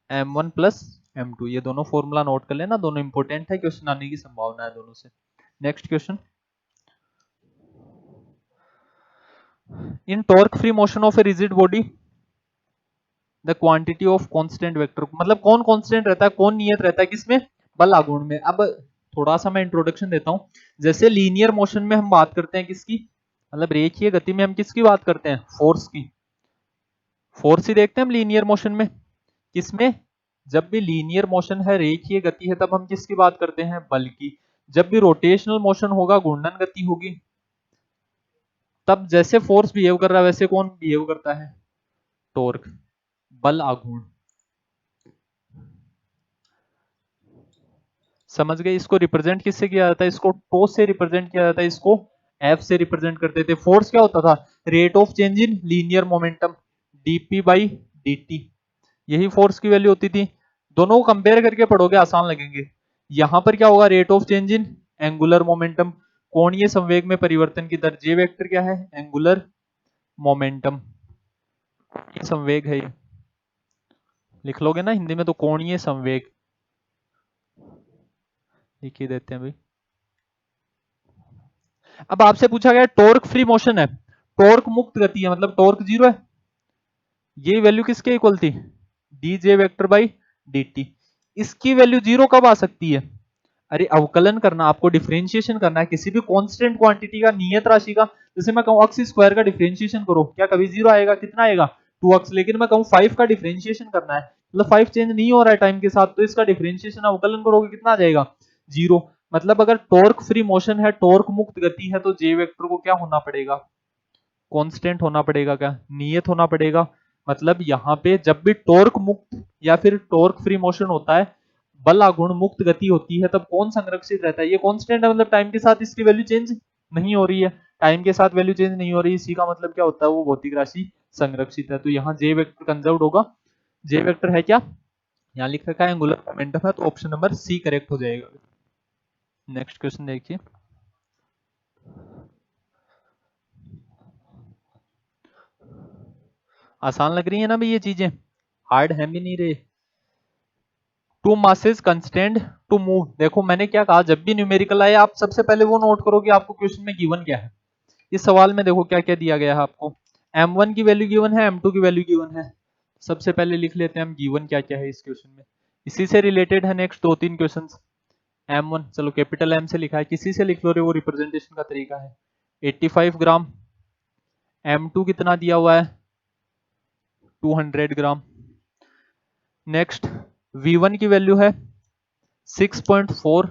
m1 plus m2। ये दोनों फॉर्मूला नोट कर लेना, दोनों इंपॉर्टेंट है, क्वेश्चन आने की संभावना है दोनों से। Next question, in torque free motion of a rigid body the quantity of constant vector, मतलब कौन कांस्टेंट रहता है, कौन नियत रहता है, किसमें, बल आघूर्ण में। अब थोड़ा सा मैं इंट्रोडक्शन देता हूं। जैसे लीनियर मोशन में हम बात करते हैं किसकी, मतलब रेखीय गति में हम किसकी बात करते हैं, फोर्स की। फोर्स ही देखते हैं हम लीनियर मोशन में, किसमें, जब भी लीनियर मोशन है, रेखीय गति है, तब हम किसकी बात करते हैं, बल की। जब भी रोटेशनल मोशन होगा, घूर्णन गति होगी, तब जैसे फोर्स बिहेव कर रहा है वैसे कौन बिहेव करता है, टॉर्क, बल आघूर्ण। समझ गए, इसको रिप्रेजेंट किससे किया जाता है, इसको टो से रिप्रेजेंट किया जाता है, इसको एफ से रिप्रेजेंट करते थे। फोर्स क्या होता था, rate of change in linear momentum, dp/dt, यही फोर्स की वैल्यू होती थी। दोनों को कंपेयर करके पढ़ोगे आसान लगेंगे। यहां पर क्या होगा, rate of change in angular momentum, कोणीय संवेग में परिवर्तन की दर। जे वेक्टर क्या है, एंगुलर मोमेंटम, संवेग है ये, लिख लोगे ना हिंदी में तो कोणीय संवेग लिख ही देते हैं भाई। अब आपसे पूछा गया टॉर्क फ्री मोशन है, टॉर्क मुक्त गति है, मतलब टॉर्क जीरो है, ये वैल्यू किसके इक्वल थी, dj वेक्टर बाई dt। इसकी वैल्यू जीरो कब आ सकती है, अरे अवकलन करना, आपको डिफरेंशिएशन करना है किसी भी कांस्टेंट क्वांटिटी का, नियत राशि का। जैसे मैं कहूं x स्क्वायर का डिफरेंशिएशन करो, क्या कभी जीरो आएगा, कितना आएगा 2x। लेकिन मैं कहूं 5 का डिफरेंशिएशन करना है, मतलब 5 चेंज नहीं हो रहा है टाइम के साथ, तो इसका डिफरेंशिएशन अवकलन करोगे कितना आ जाएगा, जीरो। मतलब अगर टॉर्क फ्री मोशन है, टॉर्क मुक्त गति है, तो जे वेक्टर को क्या होना पड़ेगा, कांस्टेंट होना पड़ेगा, क्या नियत होना पड़ेगा। मतलब यहाँ पे जब भी टॉर्क मुक्त या फिर टॉर्क फ्री मोशन होता है, बल आघूर्ण मुक्त गति होती है, तब कौन संरक्षित रहता है, ये कांस्टेंट है, मतलब टाइम के साथ इसकी वैल्यू चेंज नहीं हो रही है। टाइम के साथ वैल्यू चेंज नहीं हो रही, इसी का मतलब क्या होता है, वो भौतिक राशि संरक्षित है। तो यहाँ जे वेक्टर कंजर्व्ड होगा। जे वेक्टर है क्या, यहाँ लिख रखा है एंगुलर मोमेंटम है, तो ऑप्शन नंबर सी करेक्ट हो जाएगा। नेक्स्ट क्वेश्चन देखिए, आसान लग रही है ना भाई ये चीजें, हार्ड है भी नहीं रहे। Two masses constant to move, देखो मैंने क्या कहा, जब भी न्यूमेरिकल आए आप सबसे पहले वो नोट करो कि आपको क्वेश्चन में गिवन क्या है। इस सवाल में देखो क्या क्या दिया गया है आपको, m1 की वैल्यू गिवन है, m2 की वैल्यू गिवन है। सबसे पहले लिख लेते हैं हम गिवन क्या क्या है इस क्वेश्चन में, इसी से रिलेटेड है नेक्स्ट दो तीन क्वेश्चन। m1 चलो कैपिटल M से लिखा है, किसी से लिख लो रे, वो रिप्रेजेंटेशन का तरीका है। 85 ग्राम, m2 कितना दिया हुआ है, 200 ग्राम। नेक्स्ट v1 की वैल्यू है 6.4,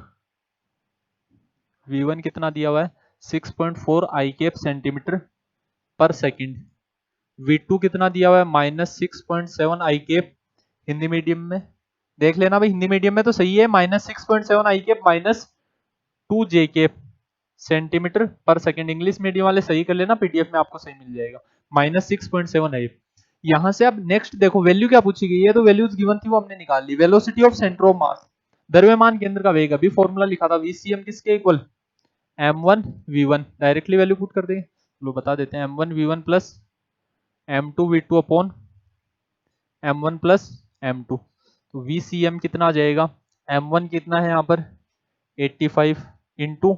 v1 कितना दिया हुआ है 6.4 आई कैप सेंटीमीटर पर सेकंड। v2 कितना दिया हुआ है -6.7 आई कैप, हिंदी मीडियम में देख लेना भाई, हिंदी मीडियम में तो सही है, -6.7 आई कैप -2 जे कैप सेंटीमीटर पर सेकंड। इंग्लिश मीडियम वाले सही कर लेना, पीडीएफ में आपको सही मिल जाएगा, -6.7 है। यहां से अब नेक्स्ट देखो वैल्यू क्या पूछी गई है, तो वैल्यूज गिवन थी वो हमने निकाल ली। Velocity of centre of mass, द्रव्यमान केंद्र का वेग, अभी फॉर्मूला लिखा था वीसीएम किसके equal, m1 v1, directly value put कर देंगे, लो बता देते हैं, m1 v1 plus m2 v2 upon m1 plus m2। तो vcm कितना आ जाएगा, m1 कितना है यहाँ पर 85 इंटू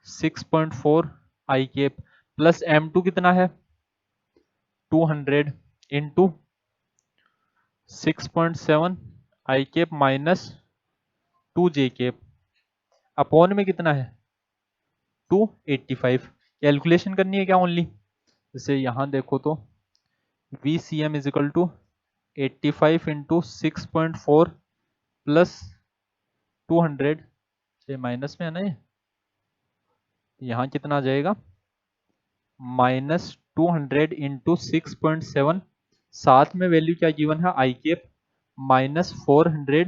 6.4 आई कैप, प्लस m2 कितना है 200 इंटू 6.7 आई कैप माइनस 2 जे कैप, अपॉन में कितना है 285। कैलकुलेशन करनी है क्या ओनली, जैसे यहां देखो तो VCM is equal to 85 into 6.4 plus 200, ये माइनस में है ना, ये यहाँ कितना आ जाएगा 200 इंटू 6.7, साथ में वैल्यू क्या गिवन है I cap minus 400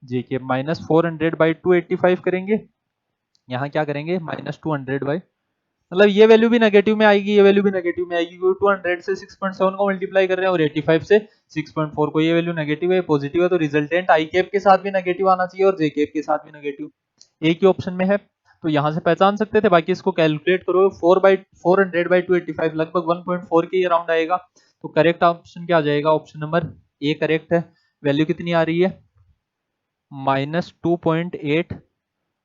J cap, minus 400 by 285 करेंगे, यहाँ क्या करेंगे माइनस 200 बाई, मतलब ये वैल्यू भी नेगेटिव में आएगी, ये वैल्यू भी नेगेटिव में आएगी, क्योंकि 200 से 6.7 को मल्टीप्लाई कर रहे हैं और 85 से 6.4 को, ये वैल्यू नेगेटिव है पॉजिटिव है, तो रिजल्टेंट आई कैप के साथ भी नेगेटिव आना चाहिए और जे कैप के साथ भी नेगेटिव, एक ही ऑप्शन में है, तो यहां से पहचान सकते थे, बाकी इसको कैलकुलेट करो 400 बाई 285 लगभग 1.4 के अराउंड आएगा, तो करेक्ट ऑप्शन क्या आ जाएगा, ऑप्शन नंबर ए करेक्ट है। वैल्यू कितनी आ रही है माइनस 2.8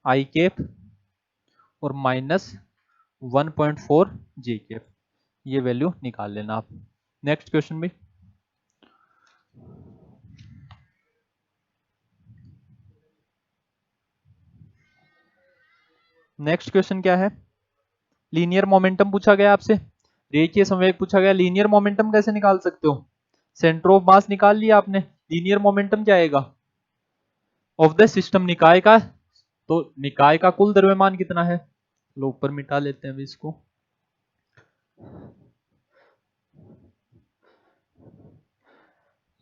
आई कैप और माइनस 1.4 जे कैप, ये वैल्यू निकाल लेना आप। नेक्स्ट क्वेश्चन भी, नेक्स्ट क्वेश्चन क्या है, लीनियर मोमेंटम पूछा गया आपसे, रेखीय संवेग पूछा गया, लीनियर मोमेंटम कैसे निकाल सकते हो, सेंटर ऑफ मास निकाल लिया आपने, लीनियर मोमेंटम क्या आएगा ऑफ द सिस्टम, निकाय का, तो निकाय का कुल द्रव्यमान कितना है, लो ऊपर मिटा लेते हैं अभी इसको,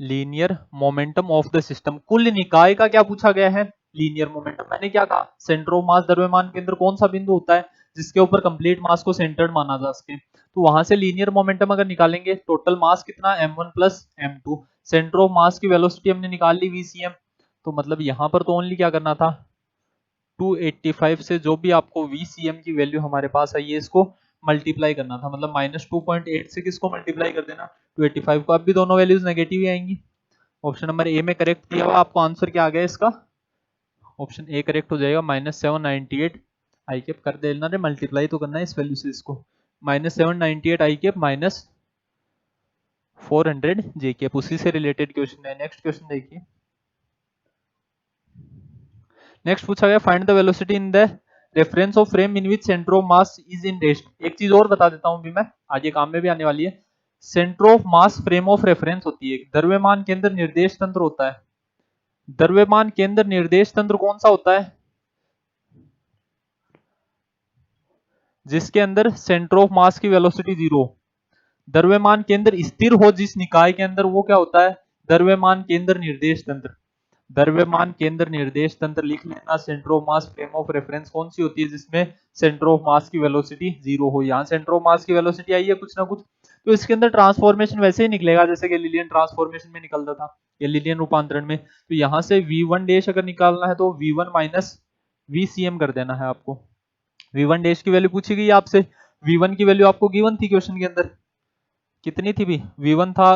linear momentum of the system, कुल निकाय का क्या पूछा गया है, लीनियर मोमेंटम, मैंने क्या कहा सेंटर ऑफ मास द्रव्यमान के अंदर कौन सा बिंदु होता है जिसके ऊपर कंप्लीट मास को सेंटर्ड माना जा सके, तो वहां से लीनियर मोमेंटम अगर निकालेंगे, टोटल मास कितना m1 plus m2, centre of मास की वेलोसिटी हमने निकाल ली vcm, तो मतलब यहां पर तो ओनली क्या करना था 285 से जो भी आपको vcm की वैल्यू हमारे पास आई है इसको मल्टीप्लाई करना था, मतलब माइनस 2.8 से किसको मल्टीप्लाई कर देना 285 को, अब भी दोनों वैल्यूज नेगेटिव ही आएंगी, ऑप्शन नंबर ए में करेक्ट किया हुआ, आपको आंसर क्या आ गया इसका, ऑप्शन ए करेक्ट हो जाएगा, माइनस 798 आई कैप कर देना रे, मल्टीप्लाई तो करना है इस वैल्यू से इसको, माइनस 798 आई कैप माइनस 400 जे कैप, उसी से रिलेटेड क्वेश्चन है। नेक्स्ट क्वेश्चन देखिए, नेक्स्ट पूछा गया find the velocity in the reference of frame in which centre of mass is in rest, एक चीज और बता देता हूं भी मैं, आज ये काम में भी आने वाली है, centre of mass frame of reference होती है, द्रव्यमान केंद्र निर्देश तंत्र होता है, द्रव्यमान केंद्र निर्देश तंत्र कौन सा होता है जिसके अंदर सेंटर ऑफ मास की वेलोसिटी जीरो, द्रव्यमान केंद्र स्थिर हो जिस निकाय के अंदर वो क्या होता है द्रव्यमान केंद्र निर्देश तंत्र, द्रव्यमान केंद्र निर्देश तंत्र लिख लेना, centre of mass frame of reference कौन सी होती है जिसमें सेंटर ऑफ मास की वेलोसिटी जीरो हो, यहाँ सेंटर ऑफ मास की वेलोसिटी आई है कुछ ना कुछ, तो इसके अंदर ट्रांसफॉर्मेशन वैसे ही निकलेगा जैसे कि लिलियन ट्रांसफॉर्मेशन में निकलता था या लिलियन रूपांतरण में, तो यहाँ से v1 डैश अगर निकालना है तो v1 माइनस vcm कर देना है आपको, v1 डैश की वैल्यू पूछी गई आपसे, v1 की वैल्यू आपको गिवन थी क्वेश्चन के अंदर, कितनी थी भी, v1 था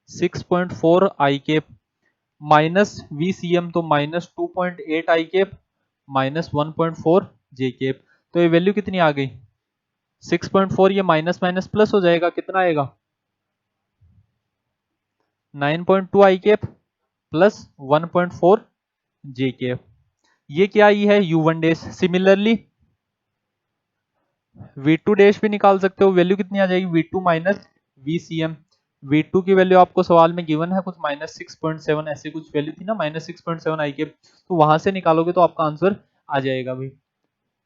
6.4 आई कैप माइनस vcm तो माइनस 2.8 आई कैप माइनस 1.4 जे कैप, तो ये वैल्यू कितनी आ गई 6.4, ये माइनस माइनस प्लस हो जाएगा, कितना आएगा 9.2 आई कैप प्लस 1.4 जे कैप, ये क्या आई है u1 dash, similarly v2 dash भी निकाल सकते हो, वैल्यू कितनी आ जाएगी v2 माइनस vcm, v2 की वैल्यू आपको सवाल में गिवन है कुछ माइनस 6.7 ऐसे कुछ वैल्यू थी ना, माइनस 6.7 आई के, तो वहां से निकालोगे तो आपका आंसर आ जाएगा भाई,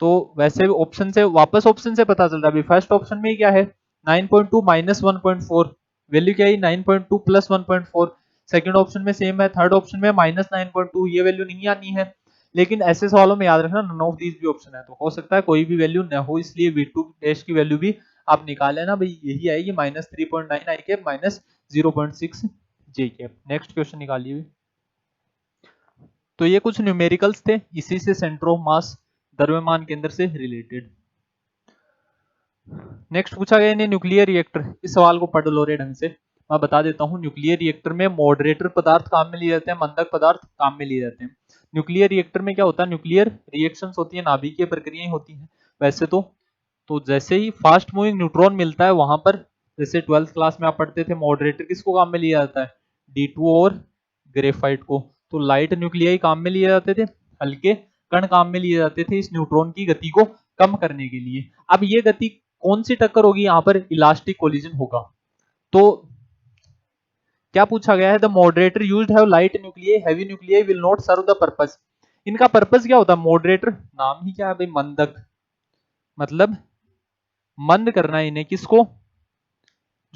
तो वैसे ऑप्शन से वापस ऑप्शन से पता चल रहा है फर्स्ट ऑप्शन में क्या है 9.2 माइनस 1.4, वैल्यू क्या है 9.2 प्लस 1.4, सेकंड ऑप्शन में सेम है, थर्ड ऑप्शन में माइनस 9.2, ये वैल्यू नहीं आनी है, लेकिन ऐसे सवालों में याद रखना नन ऑफ दीज भी ऑप्शन है, तो हो सकता है कोई भी वैल्यू न हो, इसलिए v2 डैश की वैल्यू भी आप निकाल लेना भाई, यही आएगी माइनस 3.9 आई कैप माइनस 0.6 जे कैप। नेक्स्ट क्वेश्चन निकालिए, तो ये कुछ न्यूमेरिकल्स थे, इसी से सेंटर ऑफ मास द्रव्यमान केंद्र से रिलेटेड। नेक्स्ट पूछा गया इन्हें न्यूक्लियर रिएक्टर, इस सवाल को पढ़ लो रे ढंग से, मैं बता देता हूँ, न्यूक्लियर रिएक्टर में मॉडरेटर पदार्थ काम में लिए जाते हैं, मंदक पदार्थ काम में लिए जाते हैं, न्यूक्लियर रिएक्टर में क्या होता है न्यूक्लियर रिएक्शंस होती है, नाभिकीय प्रक्रियाएं होती हैं, वैसे तो जैसे ही फास्ट मूविंग न्यूट्रॉन मिलता है वहां पर, जैसे 12th क्लास में आप पढ़ते थे मॉडरेटर किसको काम में लिया जाता है D2 और ग्रेफाइट को, तो लाइट न्यूक्लियाई काम में लिए जाते थे, हल्के कण काम में लिए जाते थे इस न्यूट्रॉन की गति को कम करने के लिए, अब ये गति कौन सी टक्कर होगी यहाँ पर इलास्टिक कोलिजन होगा, तो क्या पूछा गया है the moderator used have light nuclei heavy nuclei will not serve the purpose, इनका पर्पस क्या होता है मॉडरेटर, नाम ही क्या है भाई मंदक, मतलब मंद करना है इन्हें, किसको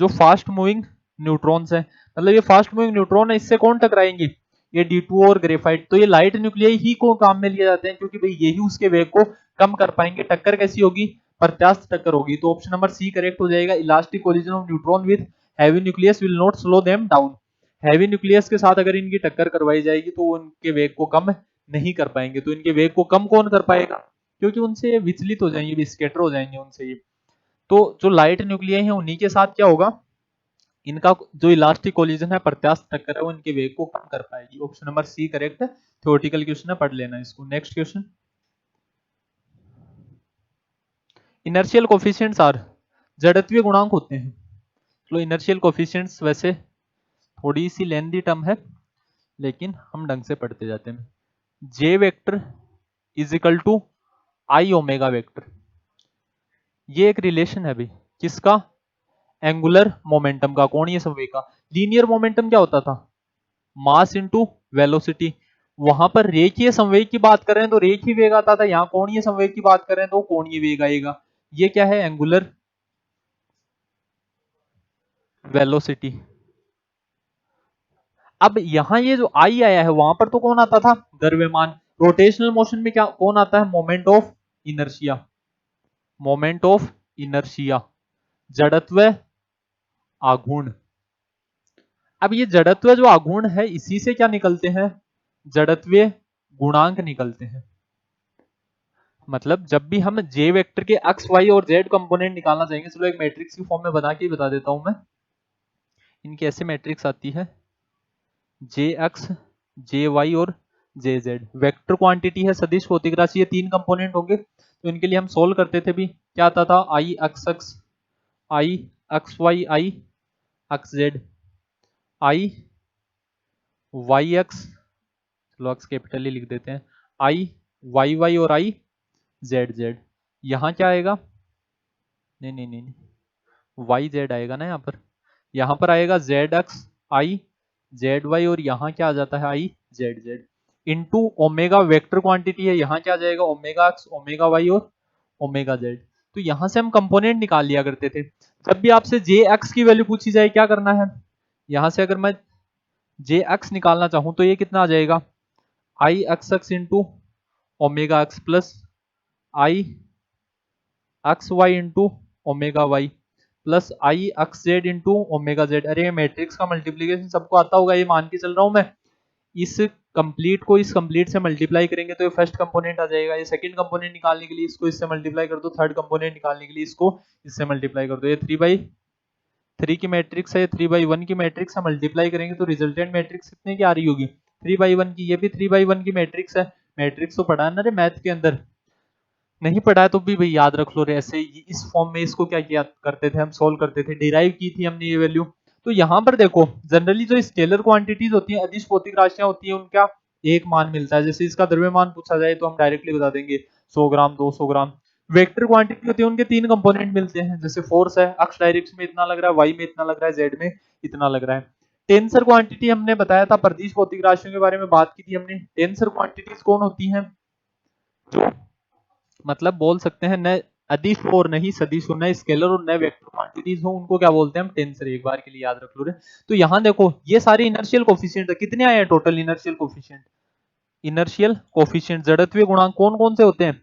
जो फास्ट मूविंग न्यूट्रॉन्स है, मतलब ये फास्ट मूविंग न्यूट्रॉन है, इससे कौन टकराएंगे, ये D2 और ग्रेफाइट। तो ये लाइट न्यूक्लियाई ही को काम में लिए जाते हैं, क्योंकि भाई यही उसके वेग को कम कर पाएंगे। टक्कर कैसी होगी, प्रत्यास्थ टक्कर होगी। तो ऑप्शन नंबर सी करेक्ट हो जाएगा, elastic collision of neutron with heavy nucleus will not slow them down. Heavy nucleus के साथ अगर इनकी टक्कर करवाई जाएगी तो उनके वेग को कम नहीं कर पाएंगे। तो इनके वेग को कम कौन कर पाएगा, क्योंकि उनसे विचलित हो जाएंगे, स्कैटर हो जाएंगे उनसे ये। तो जो लाइट न्यूक्लियाई है उन्हीं के साथ क्या होगा, इनका जो इलास्टिक कोलिजन है, प्रत्यास्थ टक्कर है, वो इनके वेग को कम कर पाएगी। ऑप्शन नंबर सी करेक्ट है। थ्योरेटिकल क्वेश्चन है, पढ़ लेना इसको। Next question, inertial coefficients are, जड़त्वीय गुणांक होते हैं। तो इनर्शियल कोफिशिएंट्स वैसे थोड़ी सी लेंथी टर्म है, लेकिन हम ढंग से पढ़ते जाते हैं। J vector is equal to I omega vector, ये एक रिलेशन है भाई, किसका, एंगुलर मोमेंटम का, कोणीय संवेग का। लीनियर मोमेंटम क्या होता था, मास इनटू वेलोसिटी। वहां पर रेखीय संवेग की बात करें तो रेखीय वेग आता था, यहाँ कोणीय संवेग की बात करें तो कोणीय वेग आएगा। ये क्या है, एंगुलर वेलोसिटी। अब यहां ये जो आई आया है, वहां पर तो कौन आता था, द्रव्यमान। रोटेशनल मोशन में क्या कौन आता है, moment of inertia, moment of inertia, जड़त्व आघूर्ण। अब ये जड़त्व जो आघूर्ण है, इसी से क्या निकलते हैं, जड़त्वीय गुणांक निकलते हैं। मतलब जब भी हम जे वेक्टर के एक्स वाई और जेड कंपोनेंट निकालना चाहेंगे, चलो एक मैट्रिक्स की फॉर्म में बना के बता देता हूं मैं। इनकी ऐसे मैट्रिक्स आती है, जे एक्स, जे वाई और जे जेड। वेक्टर क्वांटिटी है, सदिश भौतिक राशि, ये तीन कंपोनेंट होंगे। तो इनके लिए हम सोल्व करते थे भी, क्या आता था, आई x X, I x Y, I X Z, I Y x, चलो एक्स कैपिटल ही लिख देते हैं, आई वाई वाई और आई जेड जेड। यहां क्या आएगा, नहीं नहीं नहीं, वाई जेड आएगा ना यहाँ पर आएगा Z X I Z Y, और यहाँ क्या आ जाता है, I Z Z into omega vector quantity है, यहाँ क्या आ जाएगा, ओमेगा एक्स ओमेगा वाई और ओमेगा जेड। तो यहां से हम कंपोनेंट निकाल लिया करते थे। जब भी आपसे जे एक्स की वैल्यू पूछी जाए, क्या करना है, यहां से अगर मैं जे एक्स निकालना चाहूं तो ये कितना आ जाएगा, I x x into omega X plus I x Y into omega Y plus I X Z into omega Z. अरे मैट्रिक्स का मल्टीप्लीकेशन सबको आता होगा, ये मान के चल रहा हूं मैं। इस कंप्लीट को इस कंप्लीट से मल्टीप्लाई करेंगे तो ये फर्स्ट कंपोनेंट आ जाएगा। ये सेकंड कंपोनेंट निकालने के लिए इसको इससे मल्टीप्लाई कर दो, थर्ड कंपोनेंट निकालने के लिए इसको इससे मल्टीप्लाई कर दो। ये 3/3 की मैट्रिक्स है, 3/1 की मैट्रिक्स है, मल्टीप्लाई करेंगे तो रिजल्टेंट मैट्रिक्स कितने की आ रही होगी, 3/1 की। ये भी 3/1 की मैट्रिक्स है। मैट्रिक्स तो पढ़ा है ना रे मैथ के अंदर, नहीं पढ़ा है तो भी भाई याद रख लो रे। ऐसे इस फॉर्म में इसको क्या किया करते थे, हम सोल्व करते थे, डिराइव की थी हमने ये वैल्यू। तो यहाँ पर देखो, जनरली जो स्केलर क्वांटिटीज होती हैं, अदिश भौतिक राशियां होती हैं, उनका एक मान मिलता है। जैसे इसका द्रव्यमान पूछा जाए तो हम डायरेक्टली बता देंगे 100 ग्राम 200 ग्राम। वेक्टर क्वांटिटी होती है, उनके तीन कंपोनेंट मिलते हैं। जैसे फोर्स है, एक्स डायरेक्शन में इतना लग रहा है, वाई में इतना लग रहा है, जेड में इतना लग रहा है। टेंसर क्वांटिटी हमने बताया था, प्रदिश भौतिक राशियों के बारे में बात की थी हमने। टेंसर क्वांटिटीज कौन होती हैं, जो मतलब बोल सकते हैं न अदिश और नहीं सदिश हो, न स्केलर और न वेक्टर क्वांटिटीज हो, उनको क्या बोलते हैं हम, टेंसर। एक बार के लिए याद रख लो रे। तो यहां देखो, ये सारे इनर्शियल कोफिशिएंट है। कितने आए हैं total inertial coefficient, inertial coefficient जड़त्वीय गुणांक कौन कौन से होते हैं,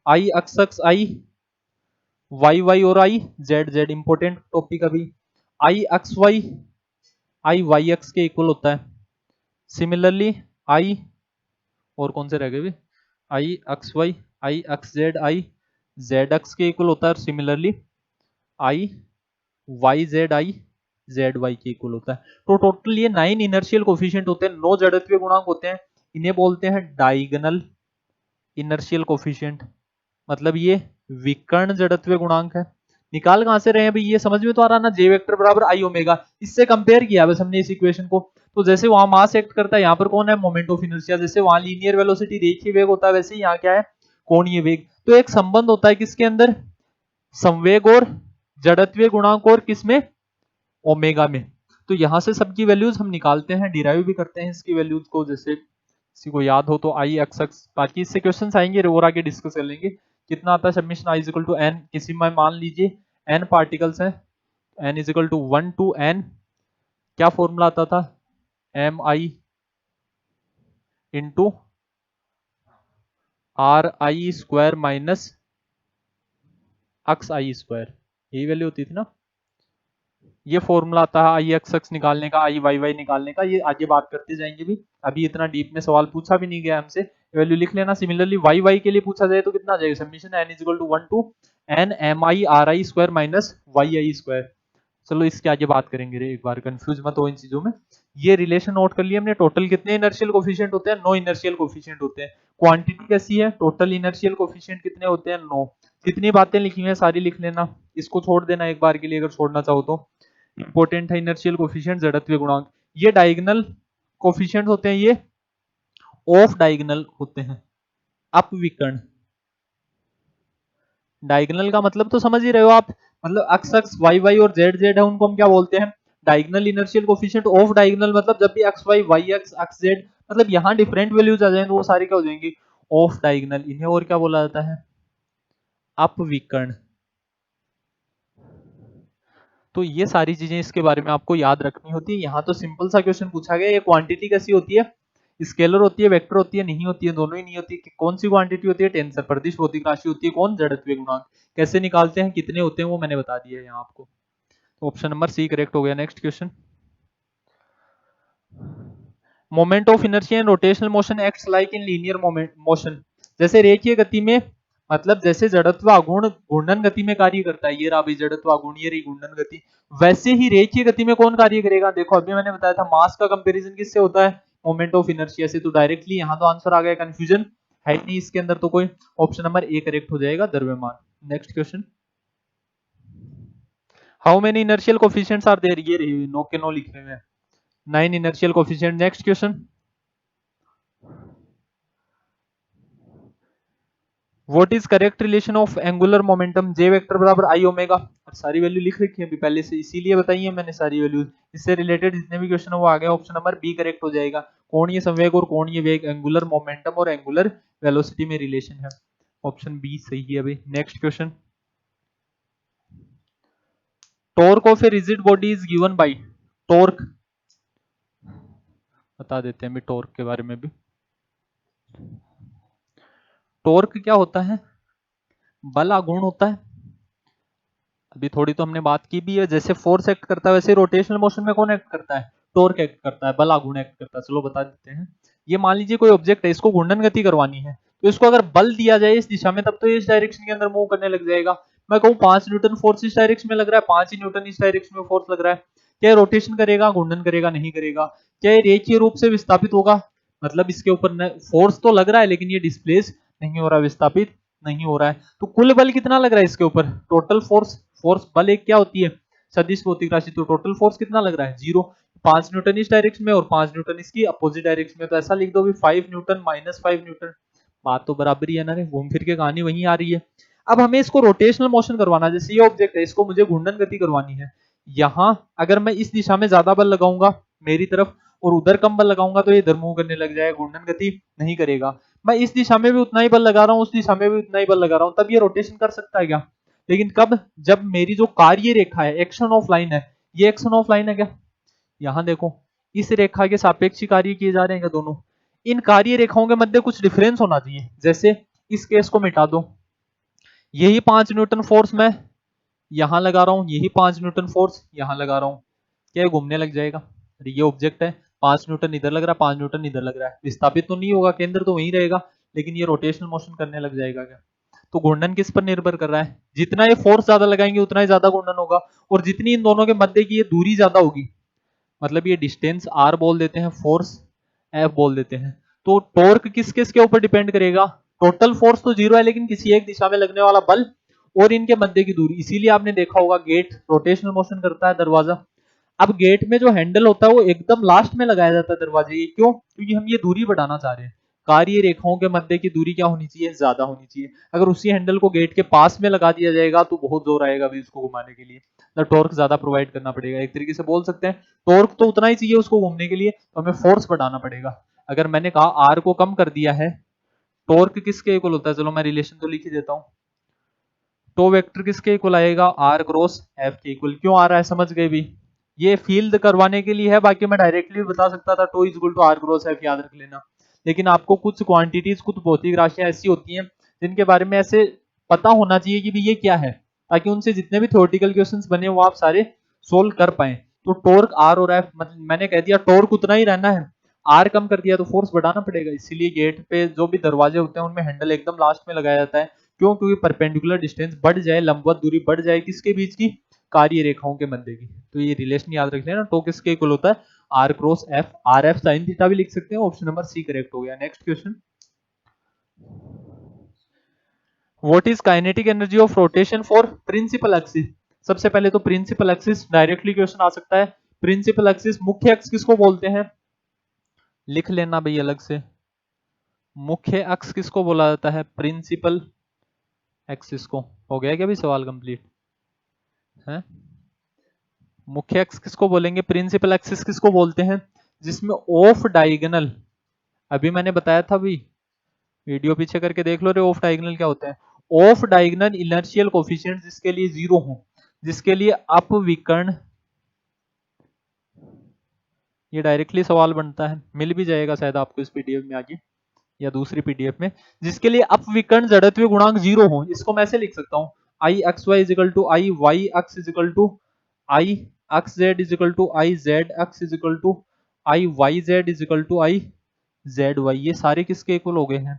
I x X I Y Y और I Z Z. Important topic अभी, आई वाई एक्स के इक्वल होता है। सिमिलरली आई, और कौन से रह गए भी, I x Y I X Z I Z X के इक्वल होता है। Similarly I Y Z I Z Y के इक्वल होता है। तो टोटल ये 9 इनर्शियल कोफिशिएंट होते हैं, 9 जड़त्वीय गुणांक होते हैं। इन्हें बोलते हैं डायगोनल इनर्शियल कोफिशिएंट, मतलब ये विकर्ण जड़त्वीय गुणांक है। निकाल कहां से रहे हैं भाई, ये समझ में तो आ रहा ना, जे वेक्टर बराबर आई ओमेगा। इससे कंपेयर किया बस हमने इस इक्वेशन को। तो जैसे वहां मास एक्ट करता है, यहाँ पर कौन है, मोमेंट ऑफ इनर्शिया। जैसे वहां लीनियर वेलोसिटी रेखीय वेग होता है, वैसे ही यहाँ क्या है, कोणीय वेग। तो एक संबंध होता है किसके अंदर, संवेग और जड़त्वीय गुणांक, और किसमें, ओमेगा में। तो यहां से सबकी वैल्यूज हम निकालते हैं, डिराइव भी करते हैं इसकी वैल्यूज को। जैसे किसी को याद हो तो आई एक्स एक्स, बाकी इससे क्वेश्चन आएंगे और आगे डिस्कस कर लेंगे। कितना आता है submission, I equal to N, किसी में मान लीजिए एन पार्टिकल्स हैं, n is equal to 1 to n, क्या फॉर्मूला आता था, M I into R I square minus X I square, यही वैल्यू होती थी ना। ये फॉर्मूला आता है आई एक्स एक्स निकालने का, आई वाई वाई निकालने का, ये आगे बात करते जाएंगे भी, अभी इतना डीप में सवाल पूछा भी नहीं गया हमसे, वैल्यू लिख लेना। सिमिलरली वाई वाई के लिए पूछा जाए तो कितना आ जाएगा, summation N is equal to 1 to N M I R I square minus Y I square. चलो इसके आगे बात करेंगे रे, एक बार कंफ्यूज मत हो इन चीजों में। ये रिलेशन नोट कर लिया हमने, टोटल कितने इनर्शियल कोफिशिएंट होते हैं, 9 इनर्शियल कोफिशिएंट होते हैं। क्वांटिटी कैसी है, टोटल इनर्शियल कोफिशिएंट कितने होते हैं, 9। जितनी बातें लिखी हुई हैं सारी लिख लेना, इसको छोड़ देना एक बार के लिए अगर छोड़ना चाहो तो। इंपॉर्टेंट है इनर्शियल कोफिशिएंट, जड़त्वीय गुणांक, ये डायगोनल कोफिशिएंट होते हैं, ये ऑफ डायगोनल होते हैं, अपविकर्ण। डायगोनल का मतलब तो समझ ही रहे हो आप, मतलब एक्स एक्स वाई वाई और जेड जेड है उनको हम क्या बोलते हैं, diagonal inertial coefficient. Off diagonal मतलब जब भी X Y Y x x Z मतलब यहाँ डिफरेंट वैल्यूज आ जाए तो वो सारी क्या हो जाएंगी, ऑफ डायगोनल। इन्हें और क्या बोला जाता है, अपविकर्ण। तो ये सारी चीजें इसके बारे में आपको याद रखनी होती है। यहाँ तो सिंपल सा क्वेश्चन पूछा गया, ये क्वांटिटी कैसी होती है, स्केलर होती है, वेक्टर होती है, नहीं होती है, दोनों ही नहीं होती है। कौन सी क्वांटिटी होती है, टेंसर, प्रदिश भौतिक राशि होती है, कौन, जड़त्वीय गुणांक। कैसे निकालते हैं, कितने होते हैं, वो मैंने बता दिया है यहाँ आपको। तो ऑप्शन नंबर सी करेक्ट हो गया। Next question, moment of inertia in rotational motion acts like in linear motion. जैसे रेखीय गति में, मतलब जैसे जड़त्व आघूर्ण घूर्णन गति में कार्य करता है, ये रहा भाई जड़त्व आघूर्ण, ये रही घूर्णन गति, वैसे ही रेखीय गति में कौन कार्य करेगा। देखो अभी मैंने बताया था मास का कंपैरिजन किससे होता है, मोमेंट ऑफ इनर्शिया से। तो डायरेक्टली यहाँ तो आंसर आ गया, कंफ्यूजन है नहीं इसके अंदर तो कोई। ऑप्शन नंबर ए करेक्ट हो जाएगा, द्रव्यमान। Next question, how many inertial coefficients are there, ये रही 9 के 9 लिखे हुए हैं, 9 inertial coefficient. Next question, what is correct relation of angular momentum J vector बराबर आई ओमेगा। सारी वैल्यू लिख रखी है अभी पहले से, इसीलिए बताई है मैंने सारी वैल्यूज। इससे रिलेटेड जितने भी क्वेश्चन है वो आ गए। ऑप्शन नंबर बी करेक्ट हो जाएगा, कोणीय संवेग और कोणीय वेग एंगुलर मोमेंटम और एंगुलर वेलोसिटी में रिलेशन है। ऑप्शन बी सही है अभी। Next question, torque of a rigid body is given by, torque बता देते हैं अभी टॉर्क के बारे में भी। टॉर्क क्या होता है, बल आघूर्ण होता है। अभी थोड़ी तो हमने बात की भी है, जैसे फोर्स एक्ट करता है वैसे रोटेशनल मोशन में कौन एक्ट करता है, टॉर्क एक्ट करता है, बल आघूर्ण एक्ट करता है। चलो बता देते हैं। ये मान लीजिए कोई ऑब्जेक्ट है, इसको घूर्णन गति करवानी है, तो इसको अगर बल दिया जाए इस दिशा में, तब तो ये इस डायरेक्शन के अंदर मूव करने लग जाएगा। मैं कहूँ 5 न्यूटन फोर्स इस डायरेक्शन में लग रहा है, 5 ही न्यूटन इस डायरेक्शन में फोर्स लग रहा है, क्या रोटेशन करेगा, घूर्णन करेगा, नहीं करेगा। क्या ये रेखीय रूप से विस्थापित होगा, मतलब इसके ऊपर फोर्स तो लग रहा है लेकिन ये डिस्प्लेस नहीं हो रहा, विस्थापित नहीं हो रहा है। तो कुल बल कितना लग रहा है इसके ऊपर, टोटल फोर्स, फोर्स बल एक क्या होती है, सदिश भौतिक राशि, तो टोटल फोर्स कितना लग रहा है, 0। 5 न्यूटन इस डायरेक्शन में और 5 न्यूटन इसकी अपोजिट डायरेक्शन में, तो ऐसा लिख दो भी 5 न्यूटन माइनस 5 न्यूटन। बात तो बराबर ही है ना रे, घूम फिर के कहानी वहीं आ रही है। अब हमें इसको रोटेशनल मोशन करवाना, जैसे ये ऑब्जेक्ट है, इसको मुझे घूर्णन गति करवानी है। यहां अगर मैं इस दिशा में ज्यादा बल लगाऊंगा मेरी तरफ और उधर कम बल लगाऊंगा तो ये इधर मूव करने लग जाएगा, घूर्णन गति नहीं करेगा। मैं इस दिशा में भी उतना ही बल लगा रहा हूं, उस दिशा में भी उतना ही बल लगा रहा हूं, तब ये रोटेशन कर सकता है क्या, लेकिन कब, जब मेरी जो कार्य रेखा है, एक्शन ऑफ लाइन है, ये एक्शन ऑफ लाइन है क्या, यहां देखो इस रेखा के सापेक्ष कार्य किए जा रहे हैं क्या दोनों, इन कार्य रेखाओं के मध्य कुछ डिफरेंस होना चाहिए। जैसे इस केस को मिटा दो, यही 5 न्यूटन फोर्स मैं यहां लगा रहा हूं, यही 5 न्यूटन फोर्स यहां लगा रहा हूं, क्या ये घूमने लग जाएगा। अरे ये ऑब्जेक्ट है, 5 न्यूटन इधर लग रहा है, 5 न्यूटन इधर लग रहा है, विस्थापित तो नहीं होगा, केंद्र तो वहीं रहेगा, लेकिन ये रोटेशनल मोशन करने लग जाएगा क्या। तो घूर्णन किस पर निर्भर कर रहा है, जितना ये फोर्स ज्यादा लगाएंगे उतना ही ज्यादा घूर्णन होगा, और जितनी इन दोनों के मध्य की ये दूरी ज्यादा होगी, मतलब ये डिस्टेंस आर बोल देते हैं, फोर्स एफ बोल देते हैं। तो टॉर्क किस किस के ऊपर डिपेंड करेगा, टोटल फोर्स तो 0 है लेकिन किसी एक दिशा में लगने वाला बल और इनके मध्य की दूरी। इसीलिए आपने देखा होगा गेट रोटेशनल मोशन करता है, दरवाजा। अब गेट में जो हैंडल होता है वो एकदम लास्ट में लगाया जाता है दरवाजे, ये क्यों, क्योंकि हम ये दूरी बढ़ाना चाह रहे हैं। कार्य रेखाओं के मध्य की दूरी क्या होनी चाहिए, ज्यादा होनी चाहिए। अगर उसी हैंडल को गेट के पास में लगा दिया जाएगा तो बहुत जोर आएगा भी उसको घुमाने के लिए, तो टॉर्क ज्यादा प्रोवाइड करना पड़ेगा। एक तरीके से बोल सकते हैं टॉर्क तो उतना ही चाहिए उसको घूमने के लिए, तो हमें फोर्स बढ़ाना पड़ेगा। अगर मैंने कहा आर को कम कर दिया है, टॉर्क किसके इक्वल होता है, चलो मैं रिलेशन तो लिख ही देता हूं, टो वेक्टर किसके इक्वल आएगा, आर क्रॉस एफ के इक्वल। क्यों आ रहा है समझ गए भी, ये फील्ड करवाने के लिए है, बाकी मैं डायरेक्टली बता सकता था tau is equal to R cross F, याद रख लेना। लेकिन आपको कुछ क्वांटिटीज, कुछ भौतिक राशियां ऐसी होती हैं जिनके बारे में ऐसे पता होना चाहिए कि भी ये क्या है, ताकि उनसे जितने भी थ्योरेटिकल क्वेश्चंस बने वो आप सारे सोल्व कर पाए। तो टॉर्क आर और एफ, मतलब मैंने कह दिया टॉर्क उतना ही रहना है, आर कम कर दिया तो फोर्स बढ़ाना पड़ेगा। इसीलिए गेट पे जो भी दरवाजे होते हैं उनमें हैंडल एकदम लास्ट में लगाया जाता है। क्यों, क्योंकि परपेंडिकुलर डिस्टेंस बढ़ जाए, लंबवत दूरी बढ़ जाए किसके बीच की, कार्य रेखाओं के मध्य की। तो ये रिलेशन याद रख लेना, टो किसके इक्वल होता है, R cross F. R F sine theta भी लिख सकते हैं। ऑप्शन नंबर सी करेक्ट हो गया। Next question, what is kinetic energy of rotation for principal axis. सबसे पहले तो प्रिंसिपल एक्सिस डायरेक्टली क्वेश्चन आ सकता है। प्रिंसिपल एक्सिस, मुख्य अक्ष किसको बोलते हैं, लिख लेना भाई अलग से। मुख्य अक्ष किसको बोला जाता है, प्रिंसिपल एक्सिस को। हो गया क्या भी सवाल कंप्लीट है। मुख्य अक्ष किसको बोलेंगे, प्रिंसिपल एक्सिस किसको बोलते हैं, जिसमें ऑफ डायगोनल, अभी मैंने बताया था भी, वीडियो पीछे करके देख लो रे, ऑफ डायगोनल क्या होता है। ऑफ डायगोनल इनर्शियल कोफिशिएंट जिसके लिए जीरो हो, जिसके लिए अपविकर्ण, ये डायरेक्टली सवाल बनता है, मिल भी जाएगा शायद आपको इस पीडीएफ में आगे या दूसरी पीडीएफ में, जिसके लिए अपविकर्ण जड़त्वीय गुणांक जीरो हो। इसको मैं ऐसे लिख सकता हूं, I x Y equal to I Y X equal to I X Z equal to I Z X equal to I Y Z equal to I Z Y. ये सारे किसके इक्वल हो गए हैं,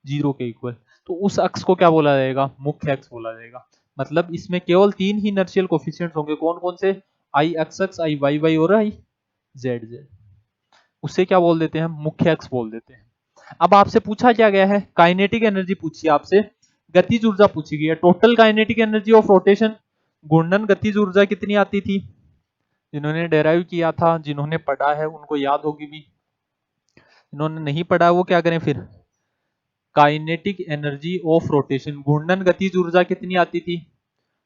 जीरो के इक्वल। तो उस अक्ष को क्या बोला जाएगा, मुख्य अक्ष बोला जाएगा। मतलब इसमें केवल तीन ही इनर्शियल कोफिशिएंट्स होंगे, कौन कौन से, आई x X, I Y Y और आई जेड जेड। उसे क्या बोल देते हैं, मुख्य अक्ष बोल देते हैं। अब आपसे पूछा क्या गया है, काइनेटिक एनर्जी पूछी आपसे, गतिज ऊर्जा पूछी गई है। Total kinetic energy of rotation, घूर्णन गतिज ऊर्जा कितनी आती थी, जिन्होंने डेराइव किया था, जिन्होंने पढ़ा है उनको याद होगी भी, जिन्होंने नहीं पढ़ा वो क्या करें फिर। काइनेटिक एनर्जी ऑफ रोटेशन, घूर्णन गतिज ऊर्जा कितनी आती थी,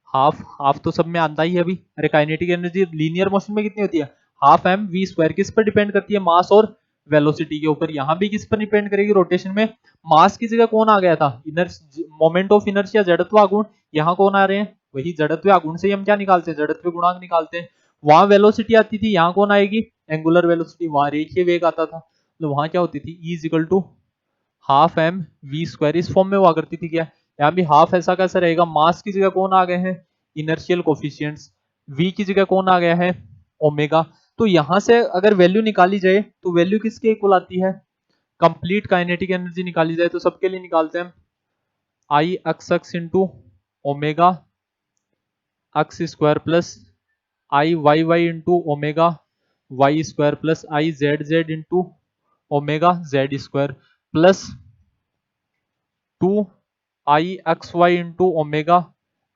हाफ। हाफ तो सब में आता ही है अभी। अरे काइनेटिक एनर्जी लीनियर मोशन में कितनी होती है, हाफ एम वी स्क्वायर। किस पर डिपेंड करती है, मास और वेलोसिटी के ऊपर। यहां भी किस पर डिपेंड करेगी, रोटेशन में मास की जगह कौन आ गया था, मोमेंट ऑफ इनर्शिया, जड़त्व आघूर्ण। यहाँ कौन आ रहे हैं, वही जड़त्व आघूर्ण से हम क्या निकालते हैं, जड़त्व गुणांक निकालते हैं। वहां वेलोसिटी आती थी, यहाँ कौन आएगी, एंगुलर वेलोसिटी। वहां रेखीय वेग आता था, तो वहां क्या होती थी, E equal to half M V square. इस फॉर्म में हुआ करती थी क्या, यहाँ भी हाफ ऐसा कैसा रहेगा, मास की जगह कौन आ गए हैं, इनर्शियल कोफिशिएंट्स। v की जगह कौन आ गया है, ओमेगा। तो यहां से अगर वैल्यू निकाली जाए तो वैल्यू किसके इक्वल आती है, कंप्लीट काइनेटिक एनर्जी निकाली जाए तो सबके लिए निकालते हैं, I x x into omega x square plus I Y y into omega y square plus I Z Z into omega z square plus 2i into omega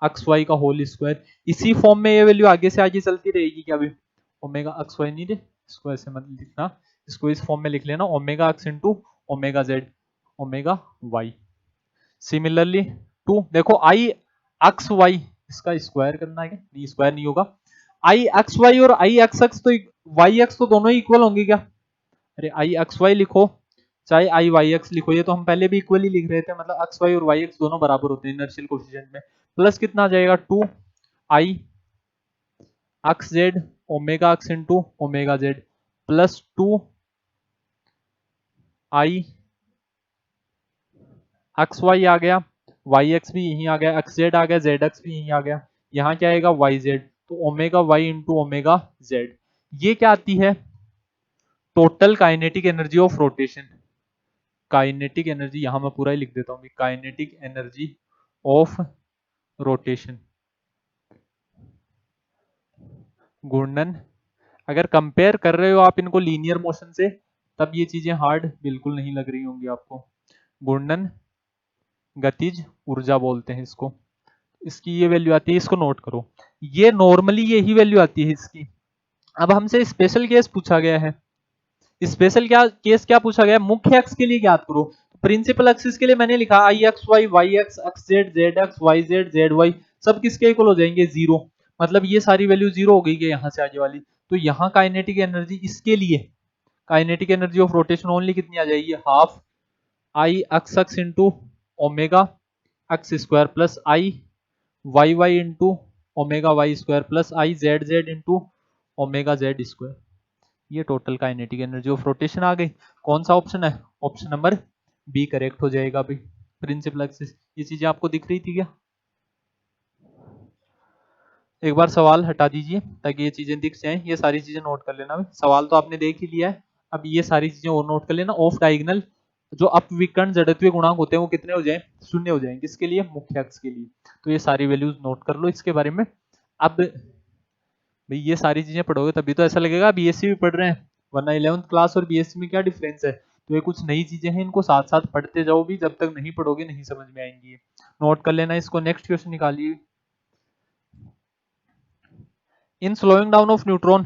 x y का whole square. इसी form में ये value आगे से आगे चलती रहेगी क्या भी, ओमेगा एक्स वाई नहीं रे, इसको ऐसे मत लिखना, इसको इस फॉर्म में लिख लेना, omega x into omega Z omega Y. Similarly to देखो आई एक्स वाई, इसका स्क्वायर करना है क्या, नहीं स्क्वायर नहीं होगा। आई एक्स वाई और आई एक्स एक्स तो वाई एक्स तो दोनों ही इक्वल होंगे क्या, अरे आई एक्स वाई लिखो चाहे आई वाई एक्स लिखो, ये तो हम पहले भी इक्वली लिख रहे थे, मतलब एक्स वाई और वाई एक्स दोनों बराबर होते हैं इनर्शियल कोफिशिएंट में। प्लस कितना आ जाएगा, 2i x z omega x into omega z plus 2i x y आ गया, वाई एक्स भी यहीं आ गया, एक्स जेड आ गया, जेड एक्स भी यहीं आ गया। यहाँ क्या आएगा, वाई जेड, तो omega Y into omega Z. ये क्या आती है, total kinetic energy of rotation. Kinetic energy यहां मैं पूरा ही लिख देता हूं, काइनेटिक एनर्जी ऑफ रोटेशन, घूर्णन। अगर कंपेयर कर रहे हो आप इनको लीनियर मोशन से, तब ये चीजें हार्ड बिल्कुल नहीं लग रही होंगी आपको। घूर्णन गतिज ऊर्जा बोलते हैं इसको। इसकी ये वैल्यू आती है, इसको नोट करो, ये नॉर्मली यही वैल्यू आती है इसकी। अब हमसे स्पेशल केस पूछा गया है, स्पेशल क्या केस क्या पूछा गया, मुख्य अक्ष के लिए याद करो। प्रिंसिपल एक्सिस के लिए मैंने लिखा I x y x x z z x y z z y, सब किसके इक्वल हो जाएंगे, जीरो। मतलब ये सारी वैल्यू जीरो हो गई है यहाँ से आगे वाली। तो यहाँ काइनेटिक एनर्जी इसके लिए, kinetic energy of rotation only कितनी आ जाएगी, half I x x into omega x square plus I Y y into omega y square plus I Z Z into omega z square, ये total kinetic energy of rotation आ गई। कौन सा option है? Option number B correct हो जाएगा भाई, principal axis. ये चीजें आपको दिख रही थी क्या? एक बार सवाल हटा दीजिए ताकि ये चीजें दिख जाएं, ये सारी चीजें नोट कर लेना भाई। सवाल तो आपने देख ही लिया है, अब ये सारी चीजें और नोट कर लेना। ऑफ डायगोनल जो अपविकर्ण जड़त्वीय गुणांक होते हैं वो कितने हो जाएं? शून्य हो जाएं। किसके लिए? मुख्य अक्ष के लिए। तो ये सारी वैल्यूज नोट कर लो इसके बारे में। अब भाई ये सारी चीजें पढ़ोगे तभी तो ऐसा लगेगा बीएससी भी पढ़ रहे हैं, वरना 11th क्लास और बीएससी में क्या डिफरेंस है। तो ये कुछ नई चीजें हैं, इनको साथ साथ पढ़ते जाओ भी, जब तक नहीं पढ़ोगे नहीं समझ में आएंगी। नोट कर लेना इसको। नेक्स्ट क्वेश्चन निकालिए। In slowing down of neutron,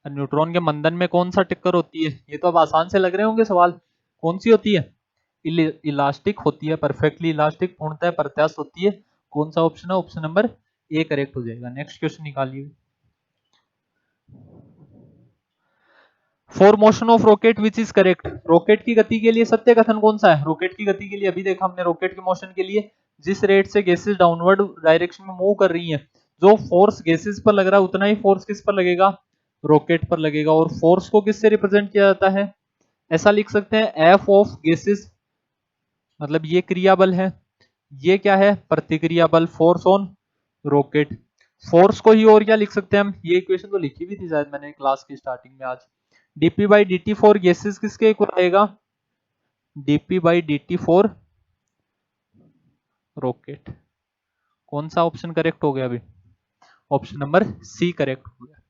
neutron के मंदन में कौन सा टिक्कर होती है? ये तो अब आसान से लग रहे होंगे सवाल। कौन सी होती है? इलास्टिक होती है, परफेक्टली इलास्टिक, पूर्णतः प्रत्यास्थ होती है। कौन सा ऑप्शन है? ऑप्शन नंबर ए करेक्ट हो जाएगा। नेक्स्ट क्वेश्चन निकालिए। For motion of rocket which is correct, rocket की गति के लिए सत्य कथन कौन सा है? रॉकेट की गति के लिए अभी देखा हमने, रॉकेट के मोशन के लिए जिस रेट से गैसेस डाउनवर्ड डायरेक्शन में मूव कर रही हैं, जो फोर्स गैसेस पर लग रहा है उतना ही फोर्स किस पर लगेगा? रॉकेट पर लगेगा। और फोर्स को किससे रिप्रेजेंट किया जाता है? ऐसा लिख सकते हैं एफ ऑफ गैसेस, मतलब ये क्रिया बल है, ये क्या है? प्रतिक्रिया बल, फोर्स ऑन रॉकेट। फोर्स को ही और क्या लिख सकते हैं हम? ये इक्वेशन तो लिखी भी थी शायद मैंने क्लास की स्टार्टिंग में आज। dp by D T for gases किसके इक्वल आएगा? dp by D T for rocket. कौन सा ऑप्शन करेक्ट हो गया अभी? ऑप्शन नंबर सी करेक्ट हो गया।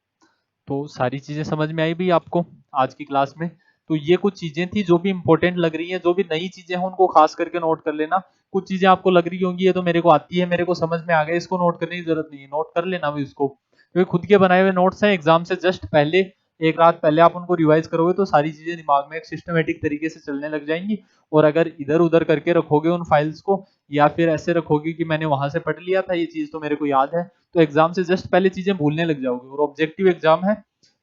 तो सारी चीजें समझ में आई भी आपको आज की क्लास में। तो ये कुछ चीजें थी जो भी इंपॉर्टेंट लग रही हैं, जो भी नई चीजें हैं उनको खास करके नोट कर लेना। कुछ चीजें आपको लग रही होंगी ये तो मेरे को आती है, मेरे को समझ में आ गया, इसको नोट करने की जरूरत नहीं है, नोट कर लेना भी उसको, क्योंकि खुद के बनाए हुए नोट्स हैं। एग्जाम से जस्ट पहले, एक रात पहले आप उनको रिवाइज करोगे तो सारी चीजें दिमाग में एक सिस्टमेटिक तरीके से चलने लग जाएंगी। और अगर इधर उधर करके रखोगे उन फाइल्स को, या फिर ऐसे रखोगे कि मैंने वहां से पढ़ लिया था ये चीज तो मेरे को याद है, तो एग्जाम से जस्ट पहले चीजें भूलने लग जाओगे। और ऑब्जेक्टिव एग्जाम है,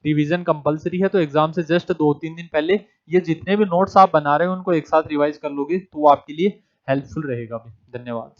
रिवीजन कंपलसरी है, तो एग्जाम से जस्ट 2-3 दिन पहले ये जितने भी नोट्स आप बना रहे हो उनको एक साथ रिवाइज कर लोगे तो वो आपके लिए हेल्पफुल रहेगा। धन्यवाद।